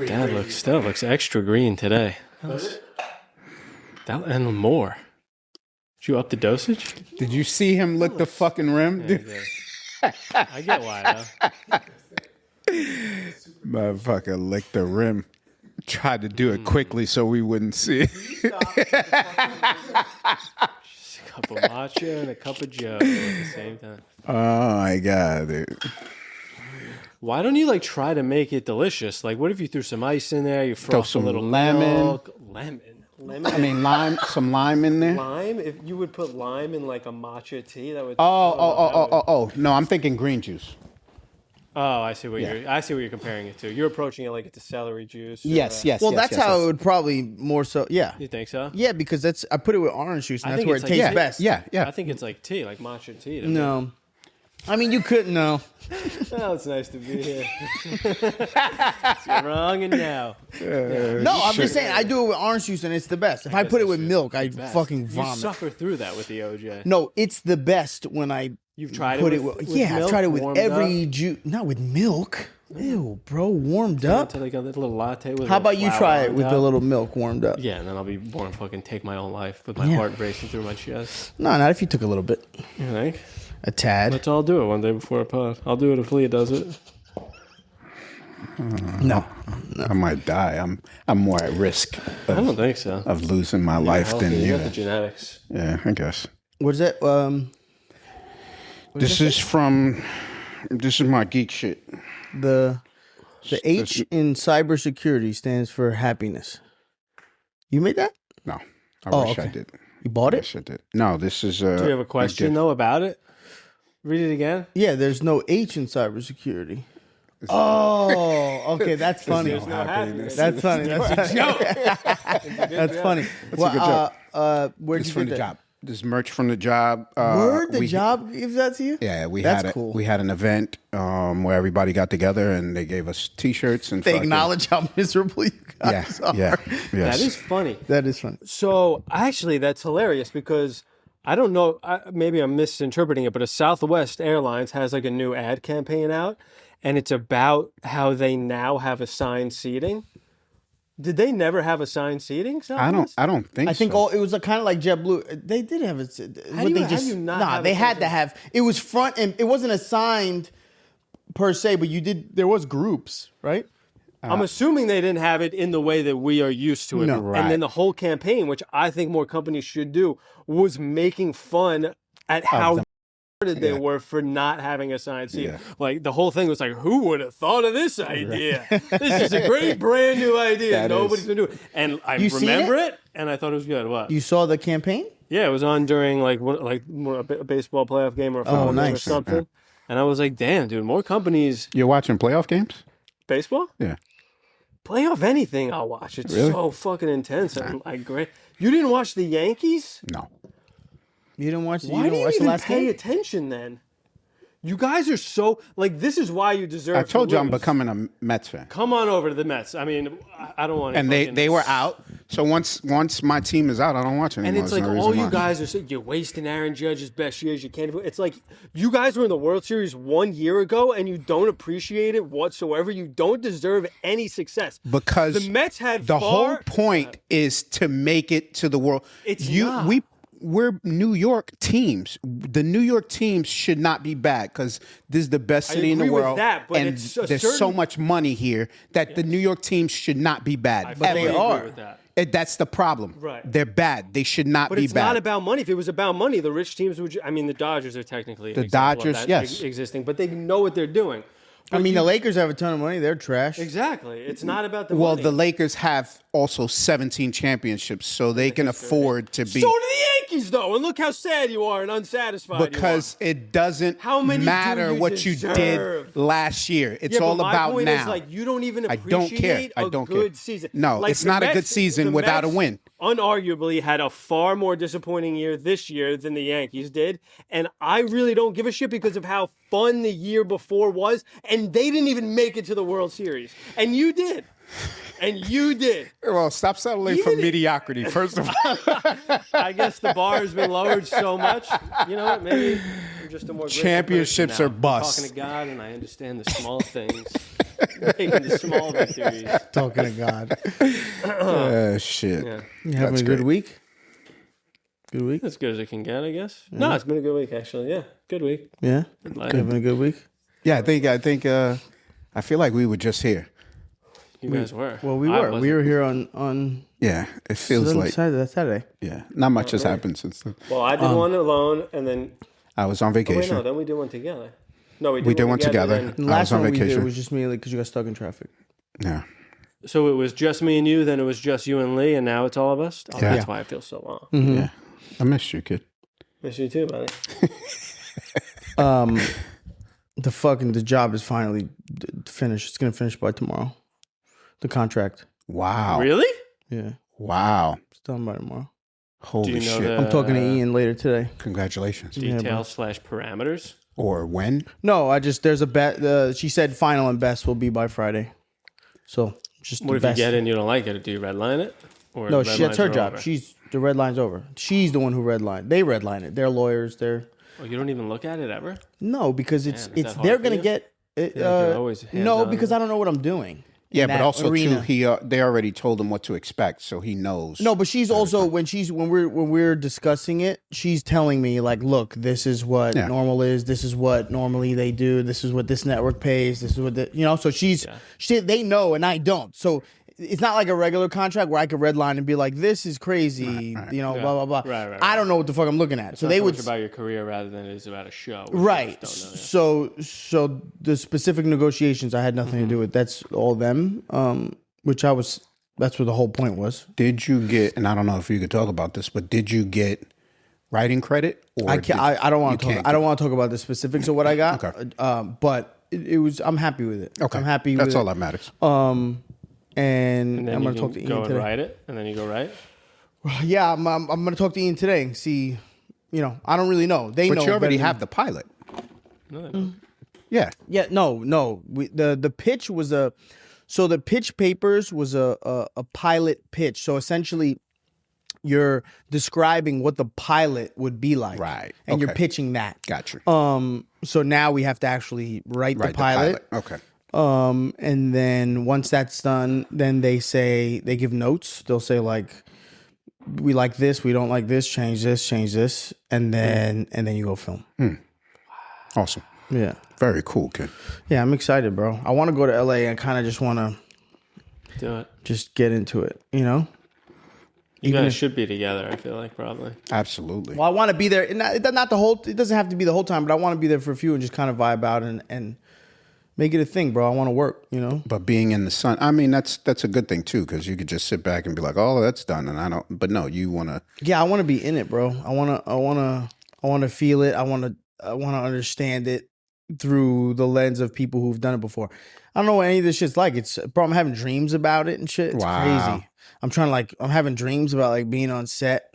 That looks extra green today. That and more. Did you up the dosage? Did you see him lick the fucking rim? Yeah, I get why though. Motherfucker licked the rim. Tried to do it quickly so we wouldn't see it. Just a cup of matcha and a cup of Joe at the same time. Oh my god, dude. Why don't you try to make it delicious? Like, what if you threw some ice in there? You froth some a little lemon. milk, lemon. I mean, some lime in there. Lime. If you would put lime in like a matcha tea, that would. Oh. No, I'm thinking green juice. Oh, I see what you're comparing it to. You're approaching it like it's a celery juice. Yes. Well, that's how it would probably more so. Yeah. You think so? Yeah, because I put it with orange juice, and I that's think where it's it like- tastes best. Yeah. I think it's like tea, like matcha tea. to me. No. I mean, you couldn't know. Oh, it's nice to be here. You're wrong and now. No, I'm just saying, I do it with orange juice, and it's the best. If I put it with milk, I fucking You vomit. suffer through that with the OJ. No, it's the best when I You've tried put it it with, with. with Yeah, I've milk, tried it with warmed every up? juice. Not with milk. Ew, bro, warmed up. To like a little latte with. How a about you flour try it on with top? the little milk warmed up? Yeah, and then I'll be born fucking take my own life with my Yeah. heart racing through my chest. No, not if you took a little bit. You think? A tad. Let's all do it one day before a pod. I'll do it if Leah does it. No. I might die. I'm more at risk I don't think so. of losing my life Healthy, than you you. got the genetics. Yeah, I guess. What's that? This is my geek shit. The H in cybersecurity stands for happiness. You made that? No, I Oh, wish I okay. did. You bought I it? wish I did. No, this is. Do you have a question though about it? Read it again. Yeah, there's no H in cybersecurity. Oh, okay, that's funny. There's no happiness. That's funny. That's funny. That's funny. Well, a good joke. where'd It's you from get the that? job. This merch from the job. Word, the job gives that to you? Yeah, we That's had cool. We had an event where everybody got together and they gave us T-shirts and They fucking- acknowledge how miserable you Yeah, guys are. yeah, yes. That is funny. That is funny. So actually, that's hilarious because I don't know. Maybe I'm misinterpreting it, but a Southwest Airlines has like a new ad campaign out, and it's about how they now have assigned seating. Did they never have assigned seating? Southwest? I don't think. I think so. it was kind of like JetBlue. They did have it. How do you not have they it had to have. It was front and it wasn't assigned per se, but you did. There was groups, right? I'm assuming they didn't have it in the way that we are used to it. No. Right. And then the whole campaign, which I think more companies should do, was making fun at how retarded they were for not having assigned seating. Yeah. Like the whole thing was like, who would have thought of this idea? This is a great brand new idea. That Nobody's is. gonna do it. And I You seen remember it, and I thought it was good. What? You saw the campaign? Yeah, it was on during a baseball playoff game or a football game or nice. something. And I was like, damn, dude, more companies. You're watching playoff games? Baseball? Yeah. Playoff anything I'll watch. It's Really? so fucking intense. I'm like, great. You didn't watch the Yankees? No. You didn't watch. Why you do didn't you watch the even last pay game? attention then? You guys are so like. This is why you deserve. I told to you I'm lose. becoming a Mets fan. Come on over to the Mets. I mean, I don't want. And they were out. So once my team is out, I don't watch anymore. And it's like There's no all reason you why. guys are saying, you're wasting Aaron Judge's best years. You can't. It's like you guys were in the World Series 1 year ago, and you don't appreciate it whatsoever. You don't deserve any success Because the Mets had the whole far- point is to make it to the world. It's not. We're New York teams. The New York teams should not be bad because this is the best city in the agree with world, that, but and it's a there's so certain- much money here that the New York teams should not be bad. But they ever. are. With that. That's the problem. Right. They're bad. They should not But be it's bad. not about money. If it was about money, the rich teams would. I mean, the Dodgers are technically The an example of Dodgers, that yes. existing, but they know what they're doing. I mean, the Lakers have a ton of money. They're trash. Exactly. It's not about the Well, money. the Lakers have also 17 championships, so they can afford to be. So do the Yankees, though, and look how sad you are and unsatisfied. Because it doesn't How many do matter you what you deserve? did last year. It's Yeah, but all my about point now. Is, like, you don't even I don't care. appreciate I a don't good care. season. No, Like, it's the not a Mets- good season the without a Mets win. Unarguably had a far more disappointing year this year than the Yankees did, and I really don't give a shit because of how fun the year before was, and they didn't even make it to the World Series, and you did. And you did. Well, stop settling for mediocrity, first of all. I guess the bar has been lowered so much. You know what? Maybe I'm just a more grateful Championships person now. are bust. I'm talking to God, and I understand the small things. Making the small victories. Talking to God. Shit. Yeah. You having That's a good great. week? Good week? As good as it can get, I guess. No, it's been a good week, actually. Yeah, good week. Yeah? Good You life. having a good week? Yeah, I feel like we were just here. You guys were. Well, we I were. We wasn't. were here on Yeah, it feels like Saturday. yeah, not much has happened since then. Well, I did one alone, and then I was on oh, wait, vacation. no, then we did one together. No, We did one together. then- And I last was on one we did vacation. was just mainly because you got stuck in traffic. Yeah, So it was just me and you, then it was just you and Lee, and now it's all of us. Oh, Yeah. That's why it feels so long. Mm-hmm. yeah. I missed you, kid. Miss you too, buddy. The job is finally finished. It's gonna finish by tomorrow. The contract. Wow. Really? Yeah, Wow. it's done by tomorrow. Holy Do you know shit. the I'm talking to Ian later today. Congratulations. Yeah, bro. details / parameters? Or when? No, there's a bet. She said final and best will be by Friday. So just What the if best. you get it and you don't like it? Do you redline it? Or No, red that's lines her are job. over? The red line's over. She's the one who redlined. They redline it. They're lawyers. Oh, you don't even look at it ever? No, because Damn, is that hard they're for gonna you? get it. feel like you're always No, hands-on. because I don't know what I'm doing. in Yeah, but that also arena. too, they already told him what to expect, so he knows. No, but she's also when we're discussing it, she's telling me like, look, this is what Yeah. normal is. This is what normally they do. This is what this network pays. This is what So they know and I don't. So it's not like a regular contract where I could redline and be like, this is crazy. Right. Blah blah blah. Right. I don't know what the fuck I'm looking at. So Not they so would much about your career rather than it is about a show. which right. I just don't know, So the specific negotiations I had nothing to do with. That's all them. That's what the whole point was. Did you get, and I don't know if you could talk about this, but did you get writing credit? Or I can't. I don't want to talk. can't I don't want to talk about the specifics of what I got. Okay. But it was. I'm happy with it. Okay. I'm happy. That's with all it. that matters. And And then I'm you gonna talk to can Ian go and today. write it, and then you go right. Yeah, I'm gonna talk to Ian today and see. I don't really know. They But know. you already better than- have the pilot. No, they don't. Yeah. Yeah. No. The pitch was So the pitch papers was a pilot pitch. So essentially, you're describing what the pilot would be like, Right. And you're Okay. pitching that. Got you. So now we have to actually write the pilot. Okay. And then once that's done, then they give notes. They'll say like, we like this, we don't like this, change this, and then you go film. Awesome. Yeah. Very cool, kid. Yeah, I'm excited, bro. I want to go to LA and kind of just want to Do it. just get into it, You Even guys if- should be together. I feel like probably. Absolutely. Well, I want to be there. And not the whole. It doesn't have to be the whole time, but I want to be there for a few and just kind of vibe out and make it a thing, bro. I want to work. But being in the sun, I mean, that's a good thing too, because you could just sit back and be like, "Oh, that's done," and I don't. But no, you want to. Yeah, I want to be in it, bro. I want to feel it. I want to understand it through the lens of people who've done it before. I don't know what any of this shit's like. Bro, I'm having dreams about it and shit. It's Wow. crazy. I'm having dreams about like being on set.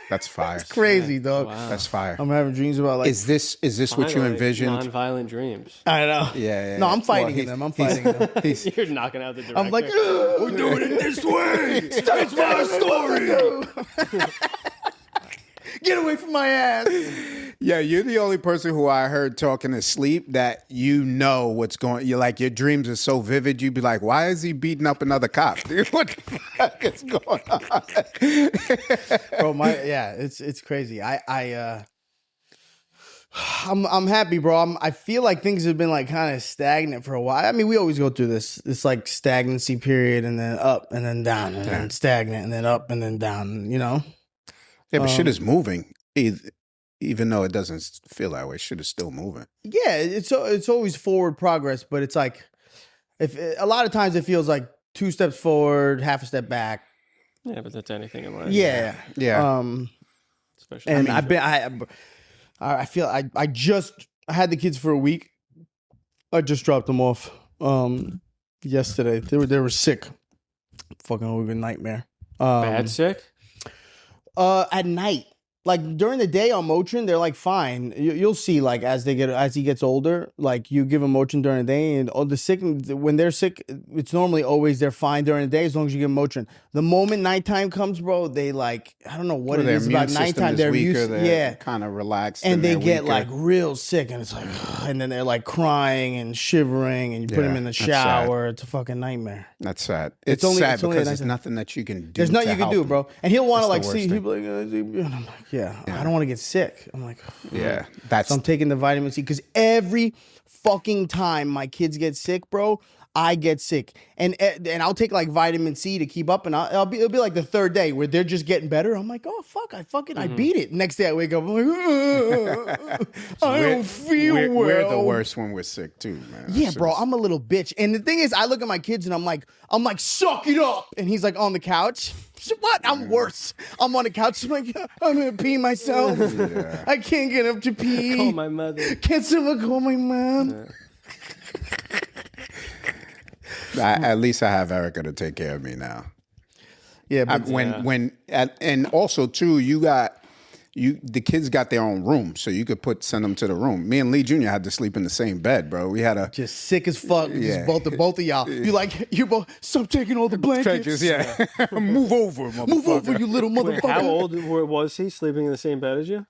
That's fire. It's crazy, dog. Wow. That's fire. I'm having dreams about like. Is this what you Finally, envisioned? Non-violent dreams. I know. Yeah. No, I'm fighting Well, them. I'm fighting them. You're knocking out the director. I'm like, we're doing it this way. It's my story. Get away from my ass. Yeah, you're the only person who I heard talking to sleep that what's going. You're like your dreams are so vivid. You'd be like, why is he beating up another cop? Dude, what the fuck is going on? Bro, it's crazy. I'm happy, bro. I feel like things have been like kind of stagnant for a while. I mean, we always go through this like stagnancy period, and then up and then down, and then stagnant, and then up and then down. Yeah, but shit is moving. Even though it doesn't feel that way, shit is still moving. Yeah, it's always forward progress, but it's like a lot of times it feels like 2 steps forward, half a step back. Yeah, but that's anything in life. Yeah. Yeah. Especially. And I feel I had the kids for a week. I just dropped them off yesterday. They were sick. Fucking over a nightmare. bad sick. At night. like during the day on Motrin, they're like fine. You'll see like as he gets older, like you give them Motrin during the day, and all the sick when they're sick, it's normally always they're fine during the day as long as you give them Motrin. The moment nighttime comes, bro, they like I don't know what it is about nighttime. They're used, kind of relaxed, and they get weaker. like real sick, and it's like, and then they're like crying and shivering, and you put them in the shower. It's a fucking nightmare. That's sad. It's sad because there's nothing that you can do. There's nothing you can do, bro. And he'll want to like see. He'll be like, and I'm like, yeah, I don't want to get sick. I'm like, yeah, so I'm taking the vitamin C because every fucking time my kids get sick, bro, I get sick, and I'll take like vitamin C to keep up, and it'll be like the third day where they're just getting better. I'm like, oh fuck, I beat it. Next day I wake up, I'm like, I don't feel well. We're the worst when we're sick too, man. Yeah, bro, I'm a little bitch, and the thing is, I look at my kids and I'm like, suck it up, and he's like on the couch. What? I'm worse. I'm on the couch. I'm like, I'm gonna pee myself. Yeah. I can't get up to pee. Call my mother. Can someone call my mom? Yeah. At least I have Erica to take care of me now. Yeah, but and also too, the kids got their own room, so you could send them to the room. Me and Lee Jr. had to sleep in the same bed, bro. We had just sick as fuck. Yeah. Just both of y'all. You both stop taking all the blankets. Move over, motherfucker. Move over, you little motherfucker. Wait, how old was he? Sleeping in the same bed as you?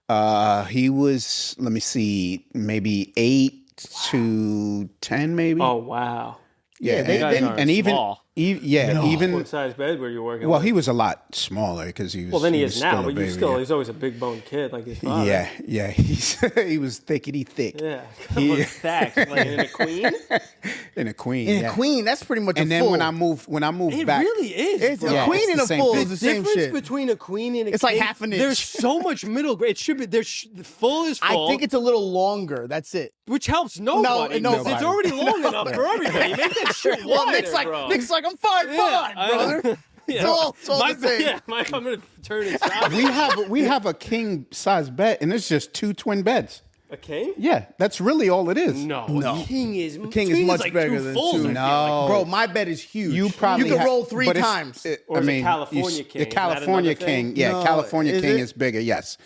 He was. Let me see, maybe 8 to 10, maybe. Oh wow. Yeah, and even even what size bed were you working? Well, with? he was a lot smaller because he was. Well, then he is still now, a but baby, he's always a big boned kid like his father. Yeah, he was thickety thick. Yeah, facts. Like in a queen. In a queen. In a queen, that's pretty much. And a then full. when I moved It back, really is. It's bro. a queen and a full is the same difference shit. between a queen and a It's king, like half an inch. There's so much middle grade. It should be there's full is full. I think it's a little longer. That's it. Which helps nobody. No, it's already long enough for everybody. Make that shit wider, Well, bro. Nick's like I'm 5'5", brother. Yeah. It's all the same. Yeah, I'm gonna turn it sideways. we have a king size bed, and it's just 2 twin beds. A king? Yeah, that's really all it is. No. No. King is much like bigger two than fulls, two. I feel No. like. Bro, my bed is huge. You probably can roll 3 times. Or is it California king? The Is that California another thing? king. Yeah, No, California is king it? is bigger. Yes.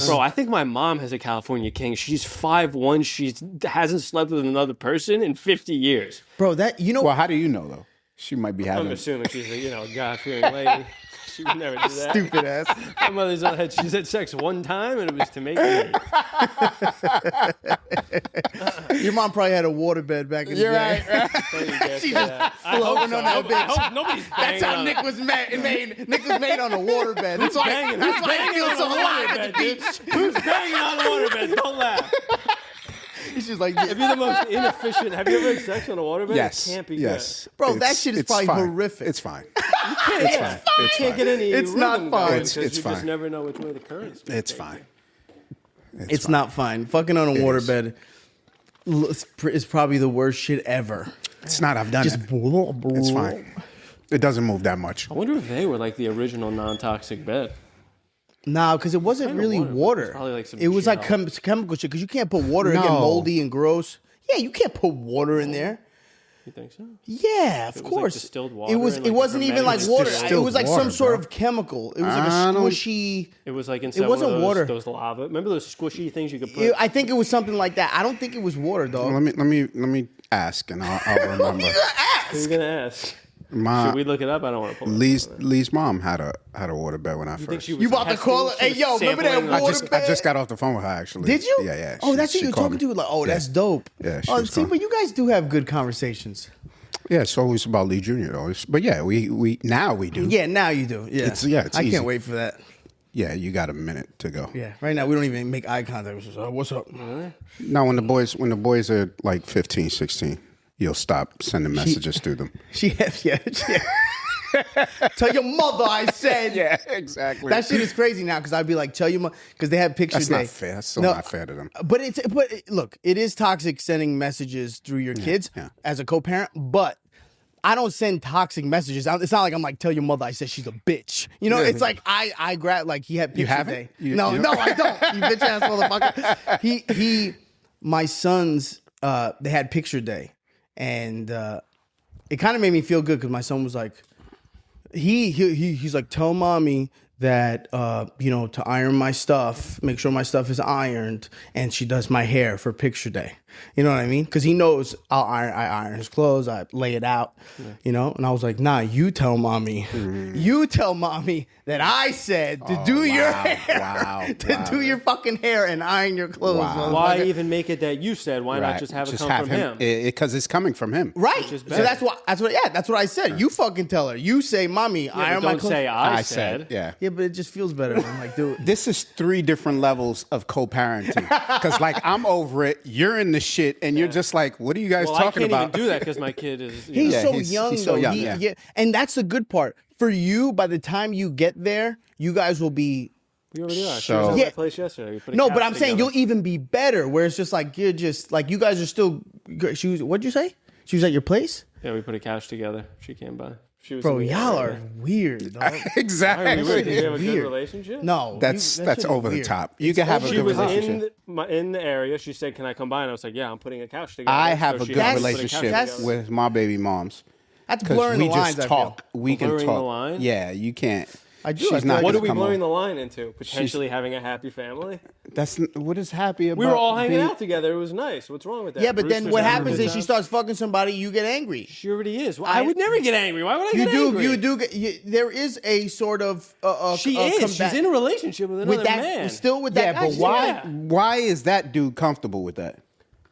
Bro, I think my mom has a California king. She's 5'1". She hasn't slept with another person in 50 years. Bro, Well, how do you know though? She might be having. I'm assuming she's a God-fearing lady. She would never do that. Stupid ass. My mother's she's had sex one time, and it was to make me. Your mom probably had a waterbed back in the day. Right. She just floating on that bitch. I hope nobody's banging That's how on Nick was made. Nick was made on a waterbed. That's why he feels so alive at the beach. Who's banging on the waterbed? Don't laugh. He's just like, It'd be the most inefficient. Have you ever had sex on a waterbed? Yes. It can't be yes. good. bro, that shit is It's probably fine. horrific. It's fine. It's fine. You can't get any. It's not rhythm fine. going It's 'cause you fine. just never know which way the current's. It's fine. It's not fine. Fucking on a waterbed is probably the worst shit ever. It's not. I've done it. It's fine. It doesn't move that much. I wonder if they were like the original non-toxic bed. Nah, because it wasn't Kinda really water, but water. it's probably like some It was like gel. chemical shit because you can't put water and get No. moldy and gross. Yeah, you can't put water in there. You think so? Yeah, of was, like, course. distilled water It was. and, It like, wasn't even like hermetic- water. It Distilled was like water, some sort bro. of chemical. It was like a I don't- squishy. It was like inside wasn't one of those, water. those lava. Remember those squishy things you could put? I think it was something like that. I don't think it was water, dog. Let me ask, and I'll remember. Who are you gonna ask? Should we look it up? I don't want to pull it up. Lee's mom had a waterbed when I first. think she was You about to testing? call it? She Hey, was yo, remember that sampling water the- I just got off the phone with her actually. Did you? Yeah. Oh, that's who she you're called talking me. to. Like, oh, Yeah. that's dope. Yeah, she Oh, was see, calling. but you guys do have good conversations. Yeah, it's always about Lee Jr. Always, but yeah, we now we do. Yeah, now you do. Yeah, It's I easy. can't wait for that. Yeah, you got a minute to go. Yeah, right now we don't even make eye contact. We're just, what's up? Now when the boys are like 15, 16, you'll stop sending messages to them. Yeah. Tell your mother I said. Yeah, exactly. That shit is crazy now because I'd be like, tell your mother because they have picture That's day. not fair. That's still not fair to them. But look, it is toxic sending messages through your kids yeah. as a co-parent, but I don't send toxic messages. It's not like I'm like, tell your mother I said she's a bitch. You know, Yeah. it's like I grab like he had picture haven't? day. You- no, you- no, I don't. You bitch ass motherfucker. My sons, they had picture day, and it kind of made me feel good because my son was like, he's like, tell mommy that to iron my stuff, make sure my stuff is ironed, and she does my hair for picture day. You know what I mean? Because he knows I iron his clothes, I lay it out, and I was like, nah, you tell mommy that I said to do your hair, do your fucking hair and iron your clothes. Wow. Why even make it that you said? Why not just have it come from him? Because it's coming from him. Right. Which is So better. that's what I said. You fucking tell her. You say, mommy, Yeah, iron but my don't clothes. say I said. Yeah. Yeah, but it just feels better. I'm like, dude. This is 3 different levels of co-parenting. Because like I'm over it, you're in the shit, and you're just like, what are you guys Well, talking I can't about? even do that because my kid is. He's Yeah, so he's young, so though. young, He- yeah. and that's the good part. For you, by the time you get there, you guys will be. We already are. She So- was at Yeah. my place yesterday. We put a No, couch but I'm saying together. you'll even be better. Where it's just like you're just like you guys are still. She was. What'd you say? She was at your place, Yeah, we put a couch together. She came by. She was. bro. in the Y'all area. are weird. Dog. Why are we Exactly. weird? Do we have a weird. good relationship? No, That's that that's shit is over the weird. top. You can have a She good was relationship. in the area. She said, "Can I come by?" And I was like, "Yeah, I'm putting a couch together." I have So a she good helped me put a couch relationship together. with my baby moms. That's Because blurring we the lines. just I feel. talk. We can Blurring talk. the line? Yeah, you can't. I do. She's I feel not like What gonna are we come blurring over. the line into? Potentially having a happy family. What is happy about? We were all hanging being- out together. It was nice. What's wrong with that? Yeah, but then Brewster's what having a happens good is she time. starts fucking somebody. You get angry. She already is. Well, I would never get angry. Why would I You get do. angry? You do. There is a sort of. She is. She's in a relationship with another with that. man. Still with that. Yeah, guy. but why? Yeah. Why is that dude comfortable with that?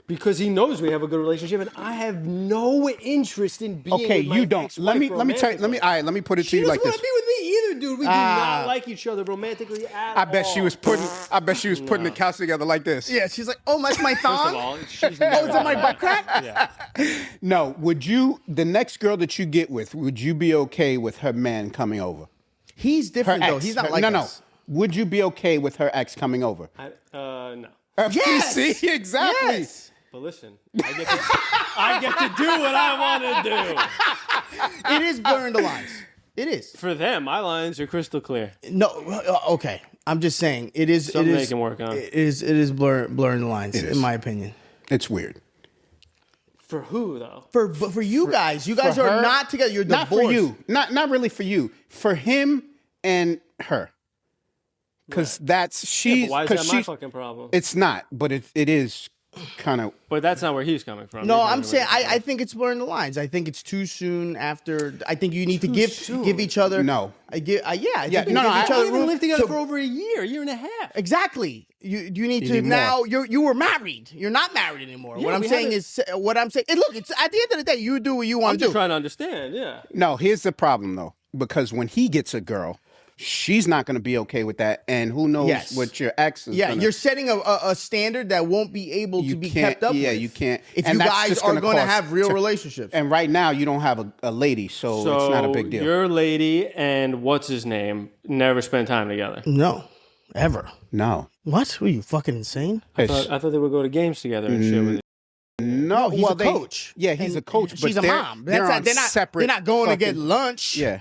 Because he knows we have a good relationship, and I have no interest in being. Okay, with my you don't. ex-wife Let me tell you. romantically. All right, let me put it to She you doesn't like want this. to be with me either, dude. We do Ah. not like each other romantically at I bet she all. was putting. I bet she was putting the couch together like this. Yeah, she's like, oh, that's my First thong. of all, she's Oh, never is that my done butt crack? Yeah. No, would you? The next girl that you get with, would you be okay with her man coming over? He's Her different ex. though. He's not her- like no. us. Would you be okay with her ex coming over? No. Yes. See, exactly. Yes. But listen, I get to do what I want to do. It is blurring the lines. It is. For them, my lines are crystal clear. No, okay. I'm just saying it is. Something it they is, can work on. It is blurring the lines, It is. in my opinion. It's weird. For who though? But for you guys, you guys For are her- not together. You're Not divorced. for you. Not really for you. For him and her. Because that's Yeah, she's. but why is 'cause that my she's- fucking problem? It's not, but it is kind of. But that's not where he's coming from. No, He's I'm coming saying from- I think it's blurring the lines. I think it's too soon after. I think you need to Too give soon? each other. No. I think Yeah, you no, give no, each I- other We've been room lived together to- for over a year and a half. Exactly. You need You to need now. more. You were married. You're not married anymore. Yeah, what I'm we saying haven't- is what I'm saying. And look, it's at the end of the day, you do what you I'm want to just do. trying to understand. Yeah. No, here's the problem though. Because when he gets a girl, she's not going to be okay with that. And who knows Yes. what your ex is Yeah, gonna, you're setting a standard that won't be able You to be can't- kept up yeah, with. you can't. If And you that's guys just are gonna going to cost have real to- relationships. And right now, you don't have a lady, so it's not a big deal. Your lady and what's his name never spend time together. No, ever. No. What? Were you fucking insane? I thought they would go to games together and shit with you. No, He's well, a they- coach. Yeah, he's And a coach, but she's a they're, mom. They're, That's on not, they're not separate. They're not going to get fucking- lunch. Yeah,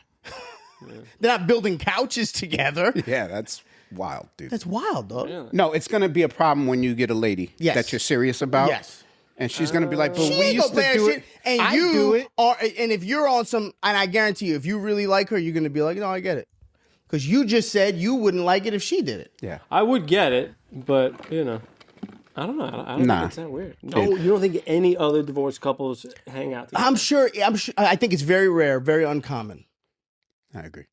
They're not building couches together. yeah, that's wild, dude. That's wild, dog. Really? No, it's gonna be a problem when you get a lady Yes. that you're serious about. Yes. And she's gonna be like, but She we ain't used gonna play to that do shit. it. And I you do it. are, and if you're on some, and I guarantee you, if you really like her, you're gonna be like, no, I get it, because you just said you wouldn't like it if she did it. Yeah. I would get it, but I don't know. I don't Nah. think it's that weird. No, you don't think any other divorced couples hang out together? I'm sure. I think it's very rare, very uncommon. I agree.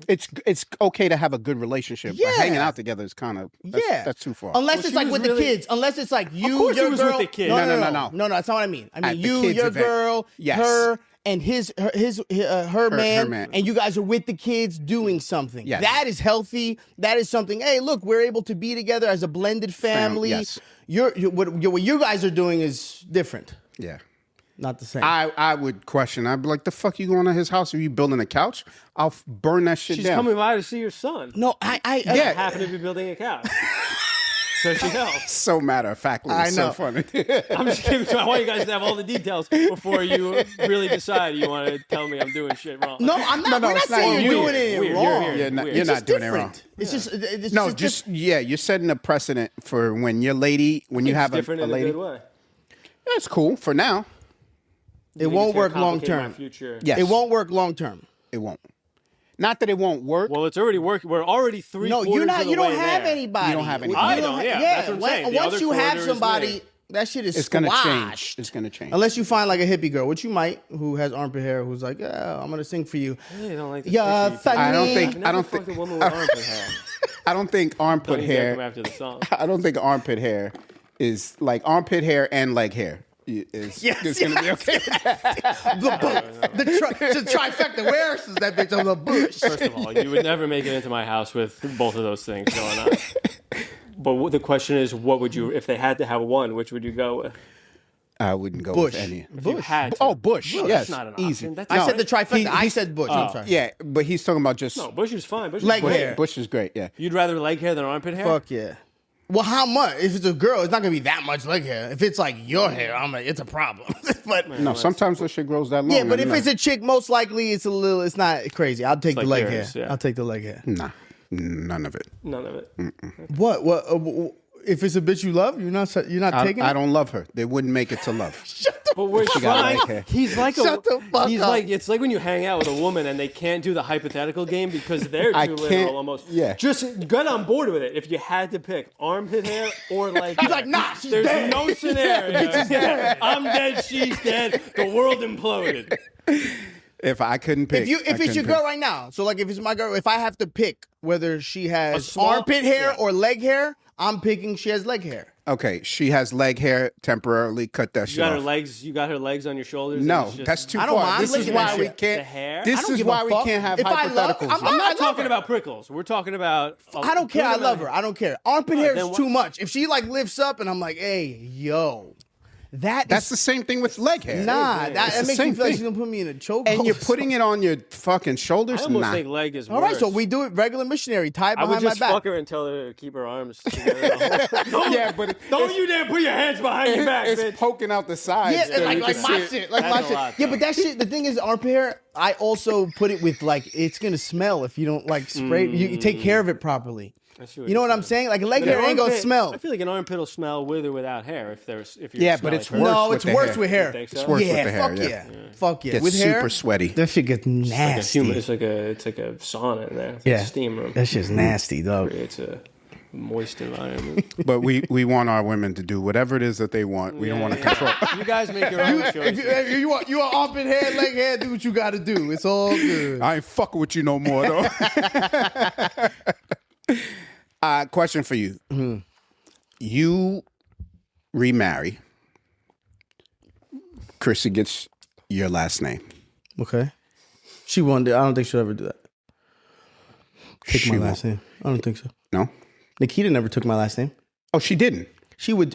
It's okay to have a good relationship, but Yeah. hanging out together is kind of that's too far. Unless Well, it's she like was with really- the kids. Unless it's like you, course your it was with girl. the kids. No, No. That's not what I mean. I mean At the you, kids' your event. girl, Yes. her, and her man, man. and you guys are with the kids doing something. Yes. That is healthy. That is something. Hey, look, we're able to be together as a blended family. yes. What you guys are doing is different. Yeah. Not the same. I would question. I'd be like, the fuck you going to his house? Are you building a couch? I'll burn that shit She's down. coming by to see your son. no, I Yeah. happen to be building a couch. So she helps. So matter of factly, I it's know. so funny. I'm just kidding. I want you guys to have all the details before you really decide you want to tell me I'm doing shit wrong. no, I'm not. No, we're not it's not saying you're weird. doing it Weird. wrong. You're You're weird. not It's just doing it wrong. different. It's just it's No, just you're setting a precedent for when your lady, when you It's have different a in lady. a good way. That's cool for now. it won't work long Complicate my term. Future. Yes. It won't work long term. It won't. Not that it won't work. Well, it's already working. We're already three. No, quarters of the you don't way have there. anybody. You don't have anybody. I don't, yeah, that's what I'm saying. The Once other you have quarter is somebody, me. that shit is It's gonna squashed. change. It's gonna change. Unless you find like a hippie girl, which you might, who has armpit hair, who's like, yeah, I'm gonna sing for you. I really don't like this Yeah, picture. funny. I don't think. Never I don't fucked think. a woman with armpit hair. I don't think armpit Don't you dare come hair. after the song. I don't think armpit hair is like armpit hair and leg hair. Is Yes, gonna be okay. the trifecta. Where else is that bitch on the bush? First of all, you would never make it into my house with both of those things going on. But the question is, what would you, if they had to have one, which would you go with? I wouldn't go Bush. with any. If you had to. Oh, Bush. Yes, That's not an easy. option. That's I No, said the trifecta. I he's- said bush. I'm sorry. Yeah, but he's talking about just No, Bush is fine. Bush is Leg great. hair. Bush is great. Yeah. You'd rather leg hair than armpit hair? Fuck yeah. Well, how much? If it's a girl, it's not gonna be that much leg hair. If it's like your hair, I'm like, it's a problem. But No, sometimes the shit grows that long. yeah, but and, if it's a chick, most likely it's it's not crazy. I'll take the like leg yours, hair. yeah. I'll take the leg hair. nah, none of it. None of it. What? If it's a bitch you love, you're not taking. I don't love her. They wouldn't make it to love. But we're got trying. leg hair. He's like Shut the fuck he's up. like it's like when you hang out with a woman and they can't do the hypothetical game because they're I too can't- literal almost. yeah. Just get on board with it. If you had to pick armpit hair or leg hair, like, nah, she's there's dead. no scenario. Yeah. I'm dead. She's dead. The world imploded. If I couldn't pick, If it's couldn't your pick. girl right now, so like if it's my girl, if I have to pick whether she has small- armpit hair yeah. or leg hair, I'm picking she has leg hair. Okay, she has leg hair. Temporarily cut that You shit got her off. legs. You got her legs on your shoulders. and No, it's just- that's too I don't far. mind This is licking why that we shit. The can't. hair? I This don't is give a why we fuck. can't have If I love- hypotheticals. I'm I'm I not love talking her. about prickles. We're talking about. I don't care. I love her. I don't care. Armpit hair then is what- too much. If she like lifts up and I'm like, hey, yo, That's the same thing with leg hair. nah. That It's the makes me same feel like thing. she's gonna put me in a chokehold. And you're putting it on your fucking shoulders. I almost Nah. think leg is. All right, so worse. we do it regular missionary, tie I would behind my just back. fuck her and tell her to keep her arms together. Don't, Yeah, but don't you dare put your hands behind your back, it's bitch. poking out the sides. Yeah, so like you can my see it. shit, like That's my a shit. lot, Yeah, though. but that shit. The thing is, armpit hair. I also put it with like it's gonna smell if you don't like spray. You take care of it properly. I see You know what you're I'm saying? Like a leg But hair an ain't gonna armpit- smell. I feel like an armpit will smell with or without hair if you're Yeah, but it's smelly. worse No, with it's the worse hair. with hair. You think so? It's worse yeah, with the hair. fuck Yeah. yeah. Fuck yeah. Gets With hair, super sweaty. that shit gets nasty. It's like a sauna in there. It's like Yeah, a steam room. that shit's nasty, dog. It's a moist environment. But we want our women to do whatever it is that they want. We don't want to control. You guys make your own choices. If you want armpit hair, leg hair, do what you got to do. It's all good. I ain't fucking with you no more though. Question for you. Mm-hmm. You remarry. Chrissy gets your last name. Okay. She won't. I don't think she'll ever do that. Take She my won't. last name. I don't think so. No? Nikita never took my last name. Oh, she didn't.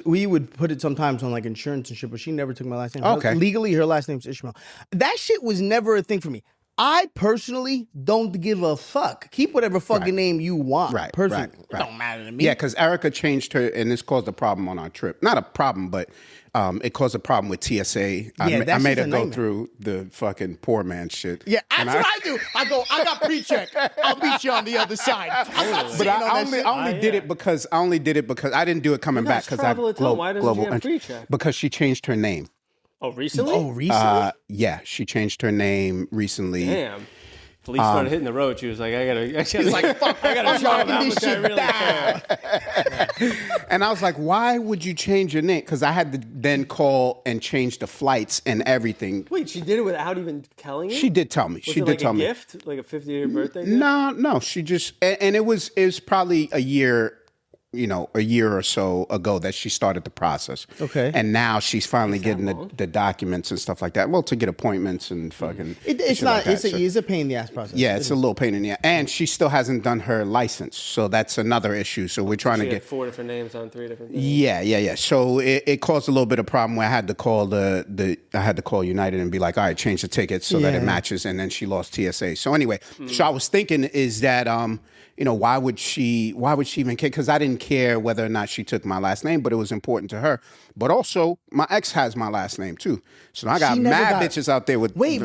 We would put it sometimes on like insurance and shit, but she never took my last name. Okay. Legally, her last name's Ishmael. That shit was never a thing for me. I personally don't give a fuck. Keep whatever fucking name you want. Right, Personally, right. it don't matter to me. Yeah, because Erica changed her, and this caused a problem on our trip. Not a problem, but it caused a problem with TSA. I Yeah, ma- I that's made just her a go nightmare. through the fucking poor man shit. Yeah, that's And what I do. I go, I got pre-check. I'll meet you on the other side. I'm not But sitting on I that only, shit. I only did it because I didn't do it coming You back guys because I have travel a ton. Why doesn't global she have entry. pre-check? Because she changed her name. Oh, recently? Oh, recently? Yeah, she changed her name recently. Damn. Felice started hitting the road. She was like, I gotta like, fuck, I gotta I'm show him knocking how this much I shit really down. care. And I was like, why would you change your name? Because I had to then call and change the flights and everything. Wait, she did it without even telling you? She did tell me. Was She it did like tell a me. gift? Like a 50th birthday gift? No, she just and it was probably a year or so ago that she started the process. Okay. And now she's finally getting the documents and stuff like that. Well, to get appointments and fucking. It's shit not. like that. It's So- a pain in the ass process. yeah, it's a little pain in the ass. And she still hasn't done her license, so that's another issue. So we're trying She to had get. 4 different names on 3 different things. Yeah. So it caused a little bit of problem where I had to call I had to call United and be like, all right, change the tickets so that it Yeah. matches, and then she lost TSA. So anyway, so I was thinking is that why would she even care? Because I didn't care whether or not she took my last name, but it was important to her. But also, my ex has my last name too. So I got She never mad got- bitches out there with. Wait.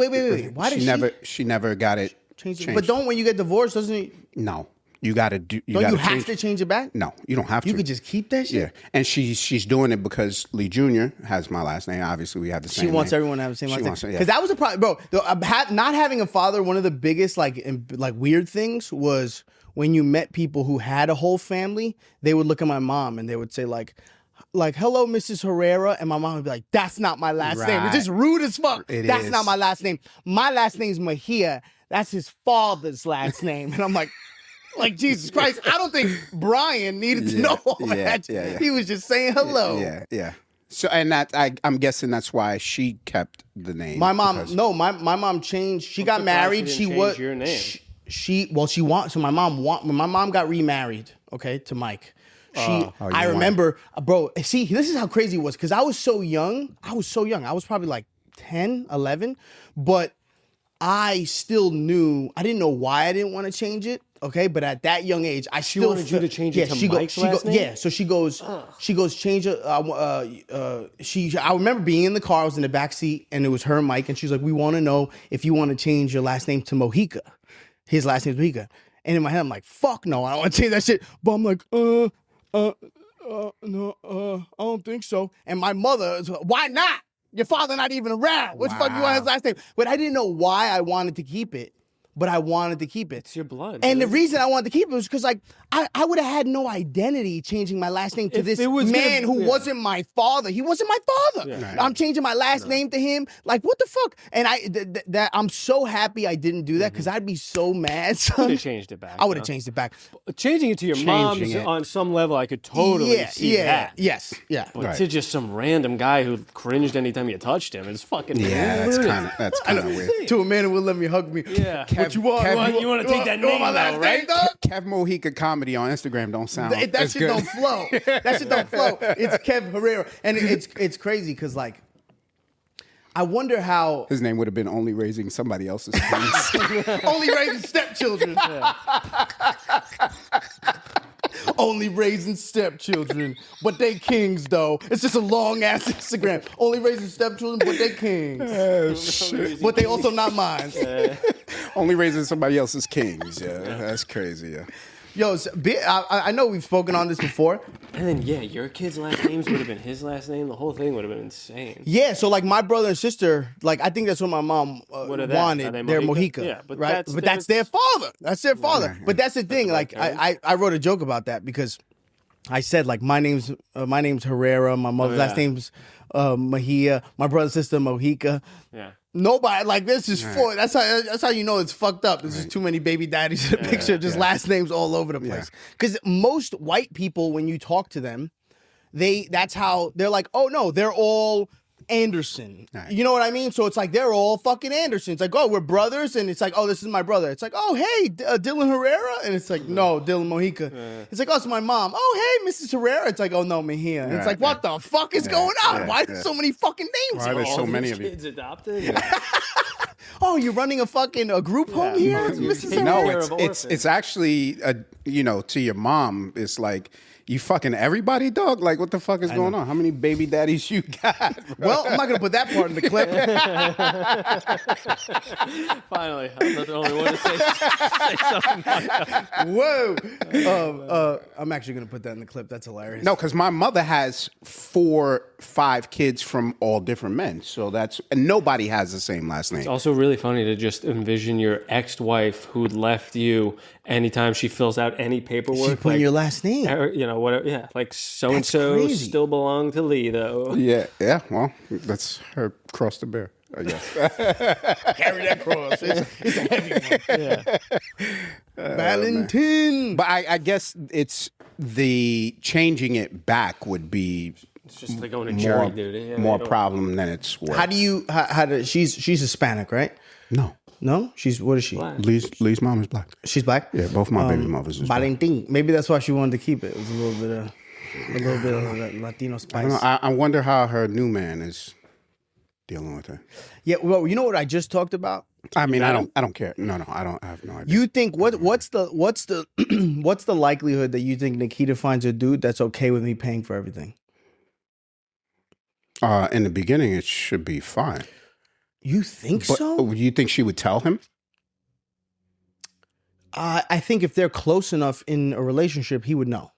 Why did she She never got it change it? changed. But don't when you get divorced, doesn't it? No. You got to do. Don't gotta you have change- to change it back? No, you don't have to. You could just keep that shit. Yeah, and she's doing it because Lee Jr. has my last name. Obviously, we have the same. She wants name. everyone to have the same She last wants name. it, yeah. Because that was a problem, bro. Not having a father, one of the biggest like weird things was when you met people who had a whole family. They would look at my mom and they would say like, hello, Mrs. Herrera, and my mom would be like, that's not my last name. It's Right. just rude as fuck. That's is. not my last name. My last name's Mejia. That's his father's last name, and I'm like. Like, Jesus Christ, I don't think Brian needed to know all that. yeah. He was just saying hello. Yeah. So, and that I'm guessing that's why she kept the name. My mom, because- no, my mom changed. She got surprised married. she She didn't was change your name. She want. So my mom got remarried. Okay, to Mike. I you remember, bro. See, this is how crazy it was because I was so young. I was probably like 10, 11, but I still knew. I didn't know why I didn't want to change it. Okay, but at that young age, I still wanted you to change it to she Mike's last name? Yeah, so she goes change it. I remember being in the car. I was in the back seat, and it was her and Mike, and she's like, "We want to know if you want to change your last name to Mojica." His last name's Mojica, and in my head, I'm like, "Fuck no, I don't want to change that shit." But I'm like, no, I don't think so. And my mother is, why not? Your father not even around. What the fuck you want his last name? But I didn't know why I wanted to keep it. But I wanted to keep it. It's your blood. And the dude. reason I wanted to keep it was because, like, I would have had no identity changing my last name to If this it was man gonna- who yeah. wasn't my father. He wasn't my father. Yeah. I'm changing my last name to him. Like, what the fuck? And that I'm so happy I didn't do that because I'd be so mad, would son. have changed it back. I would have huh? changed it back. Changing it to your mom's Changing it. on some level, I could totally see that. Yes. Yeah. But to just some random guy who cringed anytime you touched him, it's fucking Yeah, weird. that's kind of weird. To a man who would let me hug me. Yeah. What you want? You want to take that name my last though, name, right? dog? Kev Mojica comedy on Instagram don't sound. That as shit good. don't flow. That shit don't flow. It's Kev Herrera, and it's crazy because like, I wonder how His name would have been only raising somebody else's kids. only raising stepchildren. Only raising stepchildren, but they kings though. It's just a long ass Instagram. Only raising stepchildren, but they kings. Oh, shit. But they also not mine. Only raising somebody else's kings. Yeah, that's crazy. Yeah. Yo, I know we've spoken on this before. And then your kid's last names would have been his last name. The whole thing would have been insane. Yeah, so like my brother and sister, like I think that's what my mom What are they? wanted. Are they They're Mojica? Mojica, Yeah, but right? that's That's their father. That's their father. Yeah. But that's the thing. Like I wrote a joke about that because I said like my name's Herrera. My mother's last yeah. name's Mejia. My brother's sister Mojica. Yeah. Nobody like this is for that's how you know it's fucked up. There's just too many baby daddies in the picture, just last names all over the place. Because most white people, when you talk to them, that's how they're like, oh no, they're all Anderson. Right. You know what I mean? So it's like they're all fucking Anderson. It's like, oh, we're brothers, and it's like, oh, this is my brother. It's like, oh, hey, Dylan Herrera, and it's like, no, Dylan Mojica. It's like, oh, it's my mom. Oh, hey, Mrs. Herrera. It's like, oh no, Mejia. And it's like, what the fuck is going on? Why there's so many fucking names? Why here? there's so many of you? Kids adopted. Oh, you're running a group home here, Yeah. Mrs. Take Herrera? No, care it's of it's orphans. it's actually to your mom. It's like you fucking everybody, dog. Like what the fuck is going on? How many baby daddies you got? Bro? Well, I'm not gonna put that part in the clip. Finally, I'm not the only one to say something like that. Whoa. I'm actually gonna put that in the clip. That's hilarious. No, because my mother has 5 kids from all different men. So and nobody has the same last name. It's also really funny to just envision your ex-wife who left you anytime she fills out any paperwork. she's putting like, your last name. whatever. Yeah, like so and so crazy. still belong to Lee though. Yeah. Well, that's her cross to bear, I guess. Carry that cross. It's a heavy one. Valentin. But I guess it's the changing it back would be It's just like going to jury more, duty. Yeah, more they don't- problem than it's worth. How do you? She's Hispanic, right? No. No, what is she? Black. Lee's mom is black. She's black. Yeah, both my baby mothers is black. Valentin. Maybe that's why she wanted to keep it. It was a little bit of that Latino I, spice. don't know, I wonder how her new man is dealing with her. Yeah. Well, you know what I just talked about. I mean, I don't care. No, I have no idea. You think what's the what's the likelihood that you think Nikita finds a dude that's okay with me paying for everything? In the beginning, it should be fine. You think But so? you think she would tell him? I think if they're close enough in a relationship, he would know.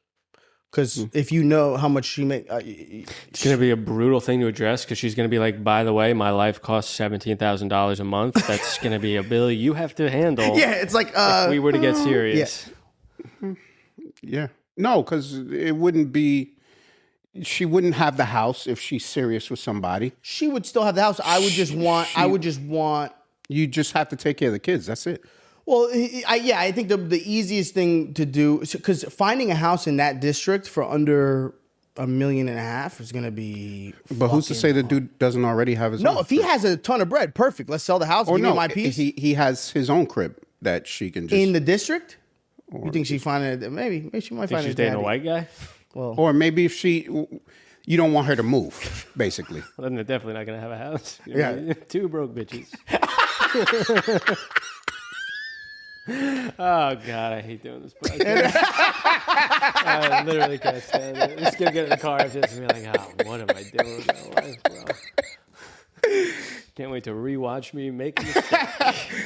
Because if you know how much she make, It's going to be a brutal thing to address because she's going to be like, by the way, my life costs $17,000 a month. That's going to be a bill you have to handle. yeah, it's like If we were to get serious. Yeah. No, because it wouldn't be. She wouldn't have the house if she's serious with somebody. she would still have the house. I would just want. You just have to take care of the kids. That's it. Well, I think the easiest thing to do, because finding a house in that district for under $1.5 million is going to be. But who's to say the dude doesn't already have his own? No, if he has a ton of bread, perfect. Let's sell the house. Or Give me no, my piece. he has his own crib that she can just. In the district? You think she's finding it? Maybe she might Think find she's it. dating a white guy? Or maybe if you don't want her to move, basically. Well, then they're definitely not going to have a house. Yeah. Two broke bitches. Oh, God, I hate doing this podcast. I literally can't stand it. I'm just going to get in the car and just be like, oh, what am I doing with my life, bro? Can't wait to rewatch me make a mistake.